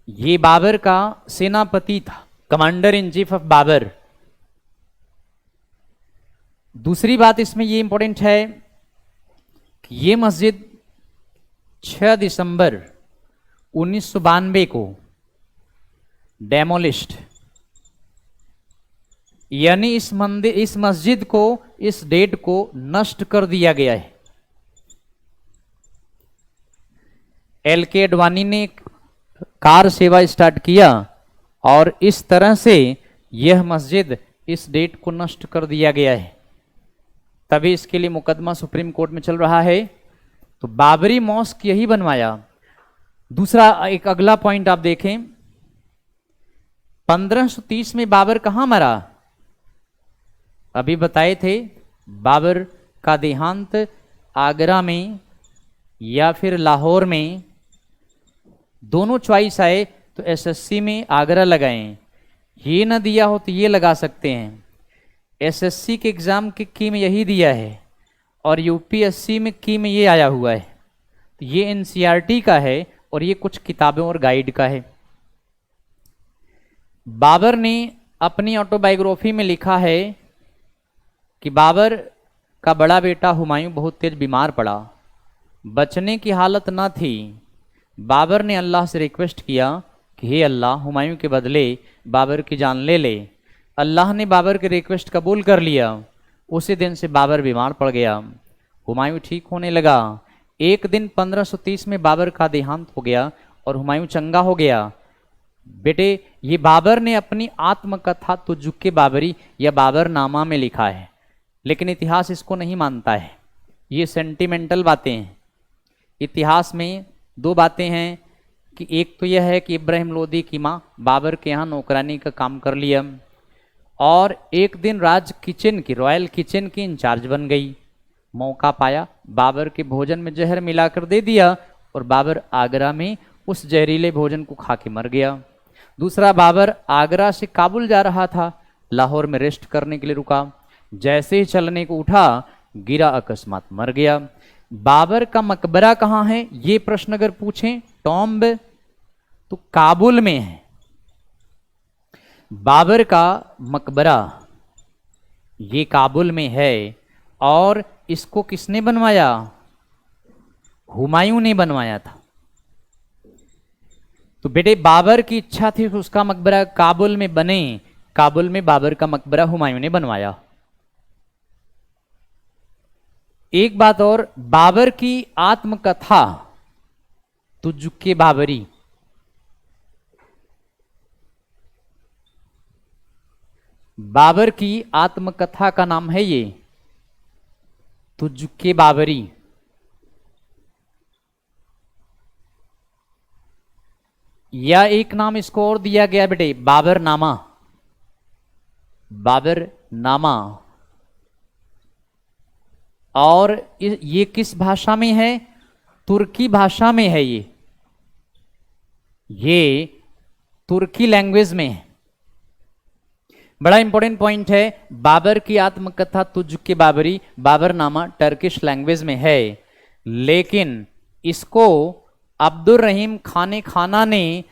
ये बाबर का सेनापति था, commander in chief of Babur. दूसरी बात इसमें ये इंपॉर्टेंट है कि ये मस्जिद 6 दिसंबर 1992 को डेमोलिश्ड, यानी इस मस्जिद को, इस डेट को नष्ट कर दिया गया है। एल के अडवाणी ने कार सेवा स्टार्ट किया और इस तरह से यह मस्जिद इस डेट को नष्ट कर दिया गया है, तभी इसके लिए मुकदमा सुप्रीम कोर्ट में चल रहा है। तो बाबरी मॉस्क यही बनवाया। दूसरा एक अगला पॉइंट आप देखें, 1530 में बाबर कहां मरा? अभी बताए थे बाबर का देहांत आगरा में या फिर लाहौर में, दोनों चॉइस आए तो एसएससी में आगरा लगाएं, ये ना दिया हो तो ये लगा सकते हैं। एसएससी के एग्जाम के की में यही दिया है और यूपीएससी में की में ये आया हुआ है, तो ये एनसीईआरटी का है और ये कुछ किताबों और गाइड का है। बाबर ने अपनी ऑटोबायोग्राफी में लिखा है कि बाबर का बड़ा बेटा हुमायूं बहुत तेज बीमार पड़ा, बचने की हालत न थी। बाबर ने अल्लाह से रिक्वेस्ट किया कि हे अल्लाह, हुमायूं के बदले बाबर की जान ले ले। अल्लाह ने बाबर की रिक्वेस्ट कबूल कर लिया। उसी दिन से बाबर बीमार पड़ गया, हुमायूं ठीक होने लगा। एक दिन 1530 में बाबर का देहांत हो गया और हुमायूं चंगा हो गया। बेटे, ये बाबर ने अपनी आत्मकथा तुजुक्के बाबरी या बाबरनामा में लिखा है, लेकिन इतिहास इसको नहीं मानता है। ये सेंटिमेंटल बातें हैं। इतिहास में दो बातें हैं कि एक तो यह है कि इब्राहिम लोदी की माँ बाबर के यहाँ नौकरानी का काम कर लिया और एक दिन राज किचन की, रॉयल किचन की इंचार्ज बन गई। मौका पाया, बाबर के भोजन में जहर मिलाकर दे दिया और बाबर आगरा में उस जहरीले भोजन को खा के मर गया। दूसरा, बाबर आगरा से काबुल जा रहा था, लाहौर में रेस्ट करने के लिए रुका, जैसे ही चलने को उठा गिरा, अकस्मात मर गया। बाबर का मकबरा कहाँ है, ये प्रश्न अगर पूछें, टॉम्ब तो काबुल में है। बाबर का मकबरा ये काबुल में है और इसको किसने बनवाया? हुमायूं ने बनवाया था। तो बेटे, बाबर की इच्छा थी कि उसका मकबरा काबुल में बने, काबुल में बाबर का मकबरा हुमायूं ने बनवाया। एक बात और, बाबर की आत्मकथा तुजुक्के बाबरी, बाबर की आत्मकथा का नाम है ये तुजुक्के बाबरी। या एक नाम इसको और दिया गया बेटे, बाबरनामा। बाबरनामा। और ये किस भाषा में है? तुर्की भाषा में है। ये तुर्की लैंग्वेज में है। बड़ा इंपॉर्टेंट पॉइंट है, बाबर की आत्मकथा तुजुक्के बाबरी, बाबरनामा टर्किश लैंग्वेज में है, लेकिन इसको अब्दुल रहीम खाने खाना ने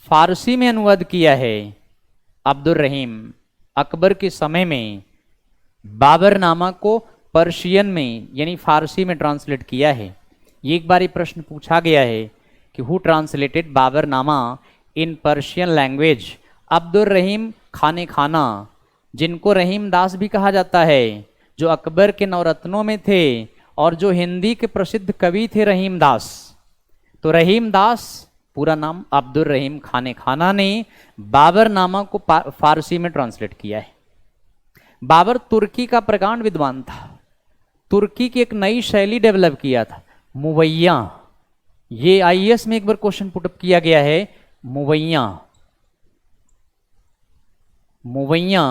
फारसी में अनुवाद किया है। अब्दुल रहीम अकबर के समय में बाबरनामा को पर्शियन में यानी फारसी में ट्रांसलेट किया है। ये एक बार ही प्रश्न पूछा गया है कि who translated Baburnama in Persian language? Abdul Rahim Khane Khana, जिनको रहीम दास भी कहा जाता है, जो अकबर के नवरत्नों में थे और जो हिंदी के प्रसिद्ध कवि थे रहीम दास। तो रहीम दास, पूरा नाम अब्दुल रहीम खाने खाना ने बाबरनामा को फारसी में ट्रांसलेट किया है। बाबर तुर्की का प्रकांड विद्वान था। तुर्की की एक नई शैली डेवलप किया था, मुवैया। ये आईएएस में एक बार क्वेश्चन पुटअप किया गया है, मुवैया। मुवैया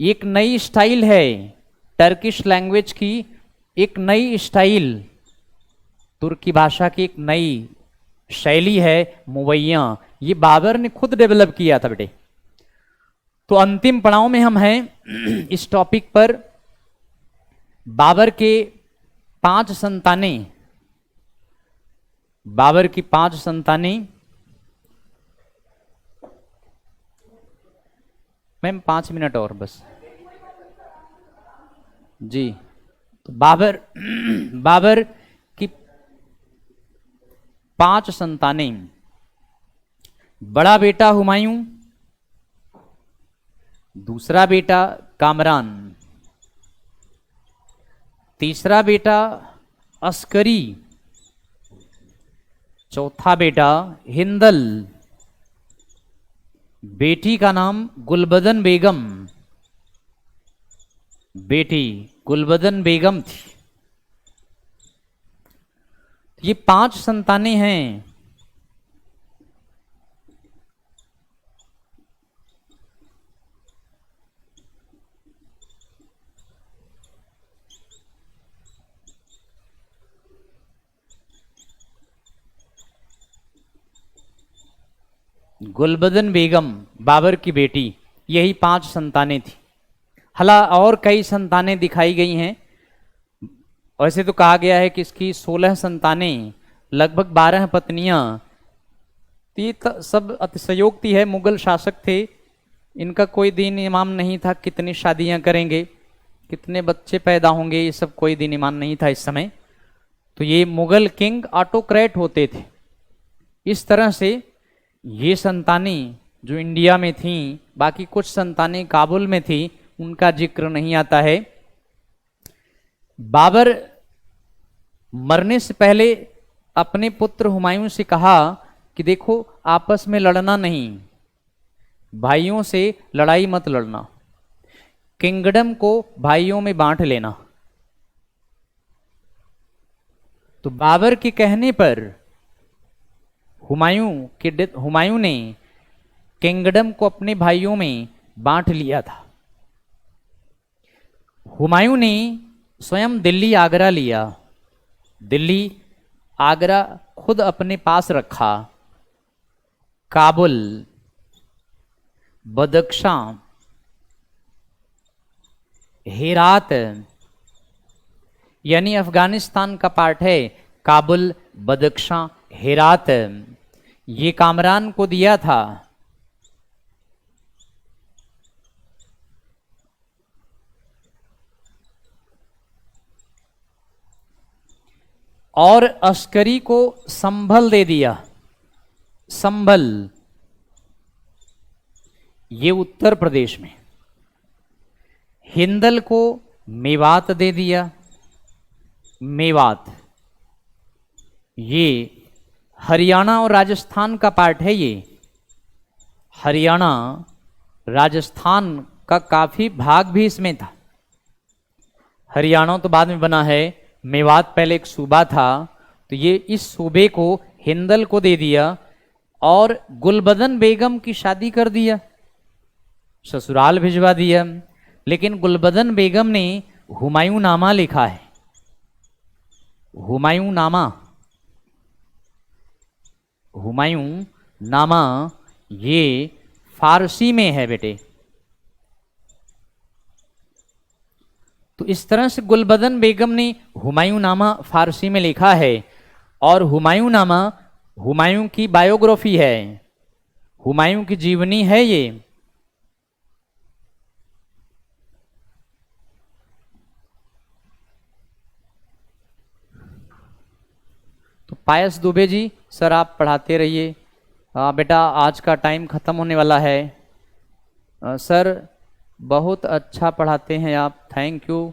एक नई स्टाइल है टर्किश लैंग्वेज की, एक नई स्टाइल, तुर्की भाषा की एक नई शैली है मुवैया। ये बाबर ने खुद डेवलप किया था बेटे। तो अंतिम पड़ाव में हम हैं इस टॉपिक पर। बाबर के 5 संतानें, बाबर की 5 संतानें। मैम 5 मिनट और बस जी। तो बाबर की 5 संतानें। बड़ा बेटा हुमायूं, दूसरा बेटा कामरान, तीसरा बेटा अस्करी, चौथा बेटा हिंदल, बेटी का नाम गुलबदन बेगम, बेटी गुलबदन बेगम थी। ये 5 संतानें हैं। गुलबदन बेगम बाबर की बेटी, यही 5 संतानें थी। हला और कई संतानें दिखाई गई हैं। वैसे तो कहा गया है कि इसकी 16 संतानें, लगभग 12 पत्नियां। तो ये सब अतिशयोक्ति है। मुगल शासक थे, इनका कोई दीन ईमान नहीं था कितनी शादियां करेंगे, कितने बच्चे पैदा होंगे, ये सब कोई दीन ईमान नहीं था इस समय। तो ये मुगल किंग ऑटोक्रेट होते थे। इस तरह से ये संतानें जो इंडिया में थीं, बाकी कुछ संतानें काबुल में थी, उनका जिक्र नहीं आता है। बाबर मरने से पहले अपने पुत्र हुमायूं से कहा कि देखो आपस में लड़ना नहीं, भाइयों से लड़ाई मत लड़ना, किंगडम को भाइयों में बांट लेना। तो बाबर के कहने पर हुमायूं ने किंगडम को अपने भाइयों में बांट लिया था। हुमायूं ने स्वयं दिल्ली आगरा लिया, दिल्ली आगरा खुद अपने पास रखा, काबुल, बदख्शां, हेरात, यानी अफगानिस्तान का पार्ट है काबुल, बदख्शां, हेरात, ये कामरान को दिया था। और अस्करी को संभल दे दिया। संभल ये उत्तर प्रदेश में, हिंदल को मेवात दे दिया। मेवात ये हरियाणा और राजस्थान का पार्ट है। ये हरियाणा राजस्थान का काफी भाग भी इसमें था। हरियाणा तो बाद में बना है, मेवात पहले एक सूबा था। तो ये इस सूबे को हिंदल को दे दिया और गुलबदन बेगम की शादी कर दिया, ससुराल भिजवा दिया। लेकिन गुलबदन बेगम ने हुमायूं नामा लिखा है। हुमायूं नामा, हुमायूं नामा ये फारसी में है बेटे। तो इस तरह से गुलबदन बेगम ने हुमायूं नामा फारसी में लिखा है। और हुमायूं नामा हुमायूं की बायोग्राफी है, हुमायूं की जीवनी है ये। तो पायस दुबे जी, सर आप पढ़ाते रहिए। बेटा आज का टाइम ख़त्म होने वाला है। सर बहुत अच्छा पढ़ाते हैं आप, thank you.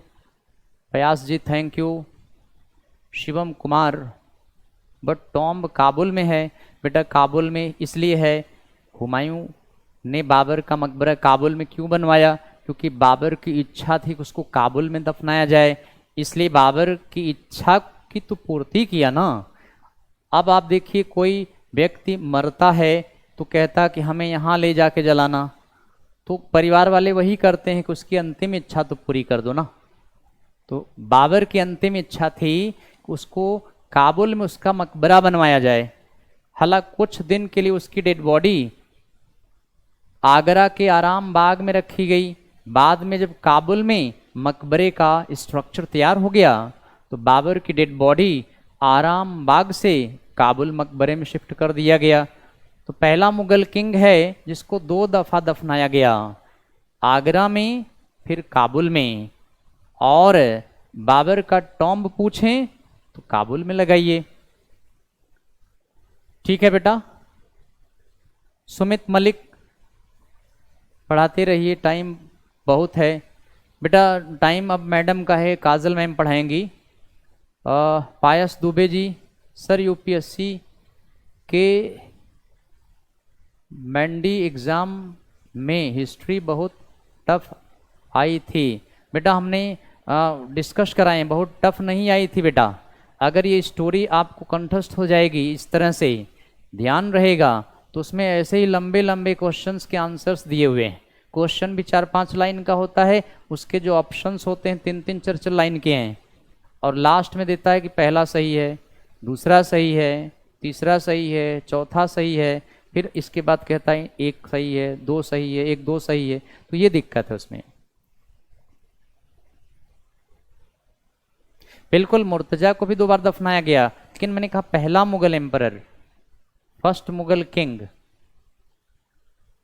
Prayas ji thank you. Shivam Kumar, but tomb Kabul में है। बेटा काबुल में इसलिए है, हुमायूं ने बाबर का मकबरा काबुल में क्यों बनवाया? क्योंकि बाबर की इच्छा थी कि उसको काबुल में दफनाया जाए, इसलिए बाबर की इच्छा की तो पूर्ति किया ना। अब आप देखिए कोई व्यक्ति मरता है तो कहता कि हमें यहाँ ले जाके जलाना, तो परिवार वाले वही करते हैं कि उसकी अंतिम इच्छा तो पूरी कर दो ना। तो बाबर की अंतिम इच्छा थी कि उसको काबुल में उसका मकबरा बनवाया जाए। हालांकि कुछ दिन के लिए उसकी डेड बॉडी आगरा के आराम बाग में रखी गई। बाद में जब काबुल में मकबरे का स्ट्रक्चर तैयार हो गया तो बाबर की डेड बॉडी आराम बाग से काबुल मकबरे में शिफ्ट कर दिया गया। तो पहला मुगल किंग है जिसको 2 दफा दफनाया गया, आगरा में फिर काबुल में। और बाबर का टॉम्ब पूछें तो काबुल में लगाइए। ठीक है बेटा। सुमित मलिक पढ़ाते रहिए, टाइम बहुत है। बेटा टाइम अब मैडम का है, काजल मैम पढ़ाएंगी। पायस दुबे जी, सर यूपीएससी के मंडी एग्ज़ाम में हिस्ट्री बहुत टफ आई थी। बेटा हमने डिस्कस कराए, बहुत टफ नहीं आई थी बेटा। अगर ये स्टोरी आपको कंठस्थ हो जाएगी, इस तरह से ध्यान रहेगा, तो उसमें ऐसे ही लंबे लंबे क्वेश्चंस के आंसर्स दिए हुए हैं। क्वेश्चन भी 4-5 लाइन का होता है, उसके जो ऑप्शंस होते हैं 3-3 4-4 लाइन के हैं, और लास्ट में देता है कि पहला सही है, दूसरा सही है, तीसरा सही है, चौथा सही है, फिर इसके बाद कहता है एक सही है, दो सही है, एक दो सही है। तो ये दिक्कत है उसमें। बिल्कुल मुर्तजा को भी 2 बार दफनाया गया, लेकिन मैंने कहा पहला Mughal emperor, first Mughal king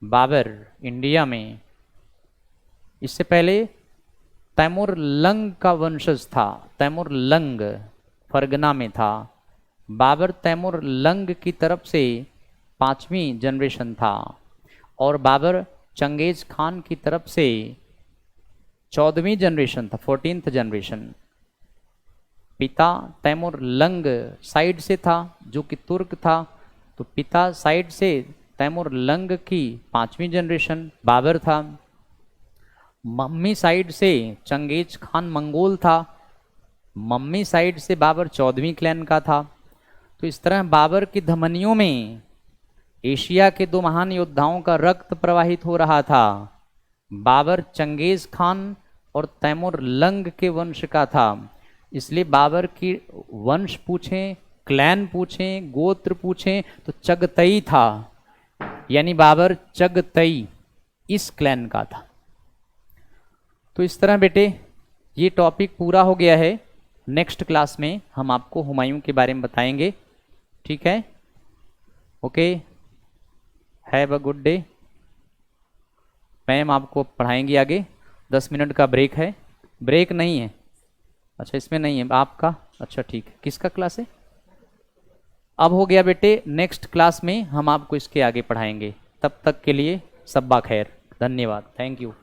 Babur India में, इससे पहले तैमूर लंग का वंशज था। तैमूर लंग फरगना में था। बाबर तैमूर लंग की तरफ से 5वीं जनरेशन था, और बाबर चंगेज खान की तरफ से 14वीं जनरेशन था, 14th जनरेशन। पिता तैमूर लंग साइड से था, जो कि तुर्क था, तो पिता साइड से तैमूर लंग की 5वीं जनरेशन बाबर था। मम्मी साइड से चंगेज खान मंगोल था, मम्मी साइड से बाबर 14वीं क्लैन का था। तो इस तरह बाबर की धमनियों में एशिया के 2 महान योद्धाओं का रक्त प्रवाहित हो रहा था। बाबर चंगेज खान और तैमूर लंग के वंश का था, इसलिए बाबर की वंश पूछें, क्लैन पूछें, गोत्र पूछें, तो चगतई था, यानी बाबर चगतई इस क्लैन का था। तो इस तरह बेटे ये टॉपिक पूरा हो गया है। नेक्स्ट क्लास में हम आपको हुमायूं के बारे में बताएंगे, ठीक है? Okay, have a good day. Ma'am आपको पढ़ाएंगी आगे। 10 मिनट का ब्रेक है। ब्रेक नहीं है, अच्छा इसमें नहीं है आपका, अच्छा ठीक है। किसका क्लास है? अब हो गया बेटे, नेक्स्ट क्लास में हम आपको इसके आगे पढ़ाएंगे। तब तक के लिए सब्बा खैर, धन्यवाद, थैंक यू।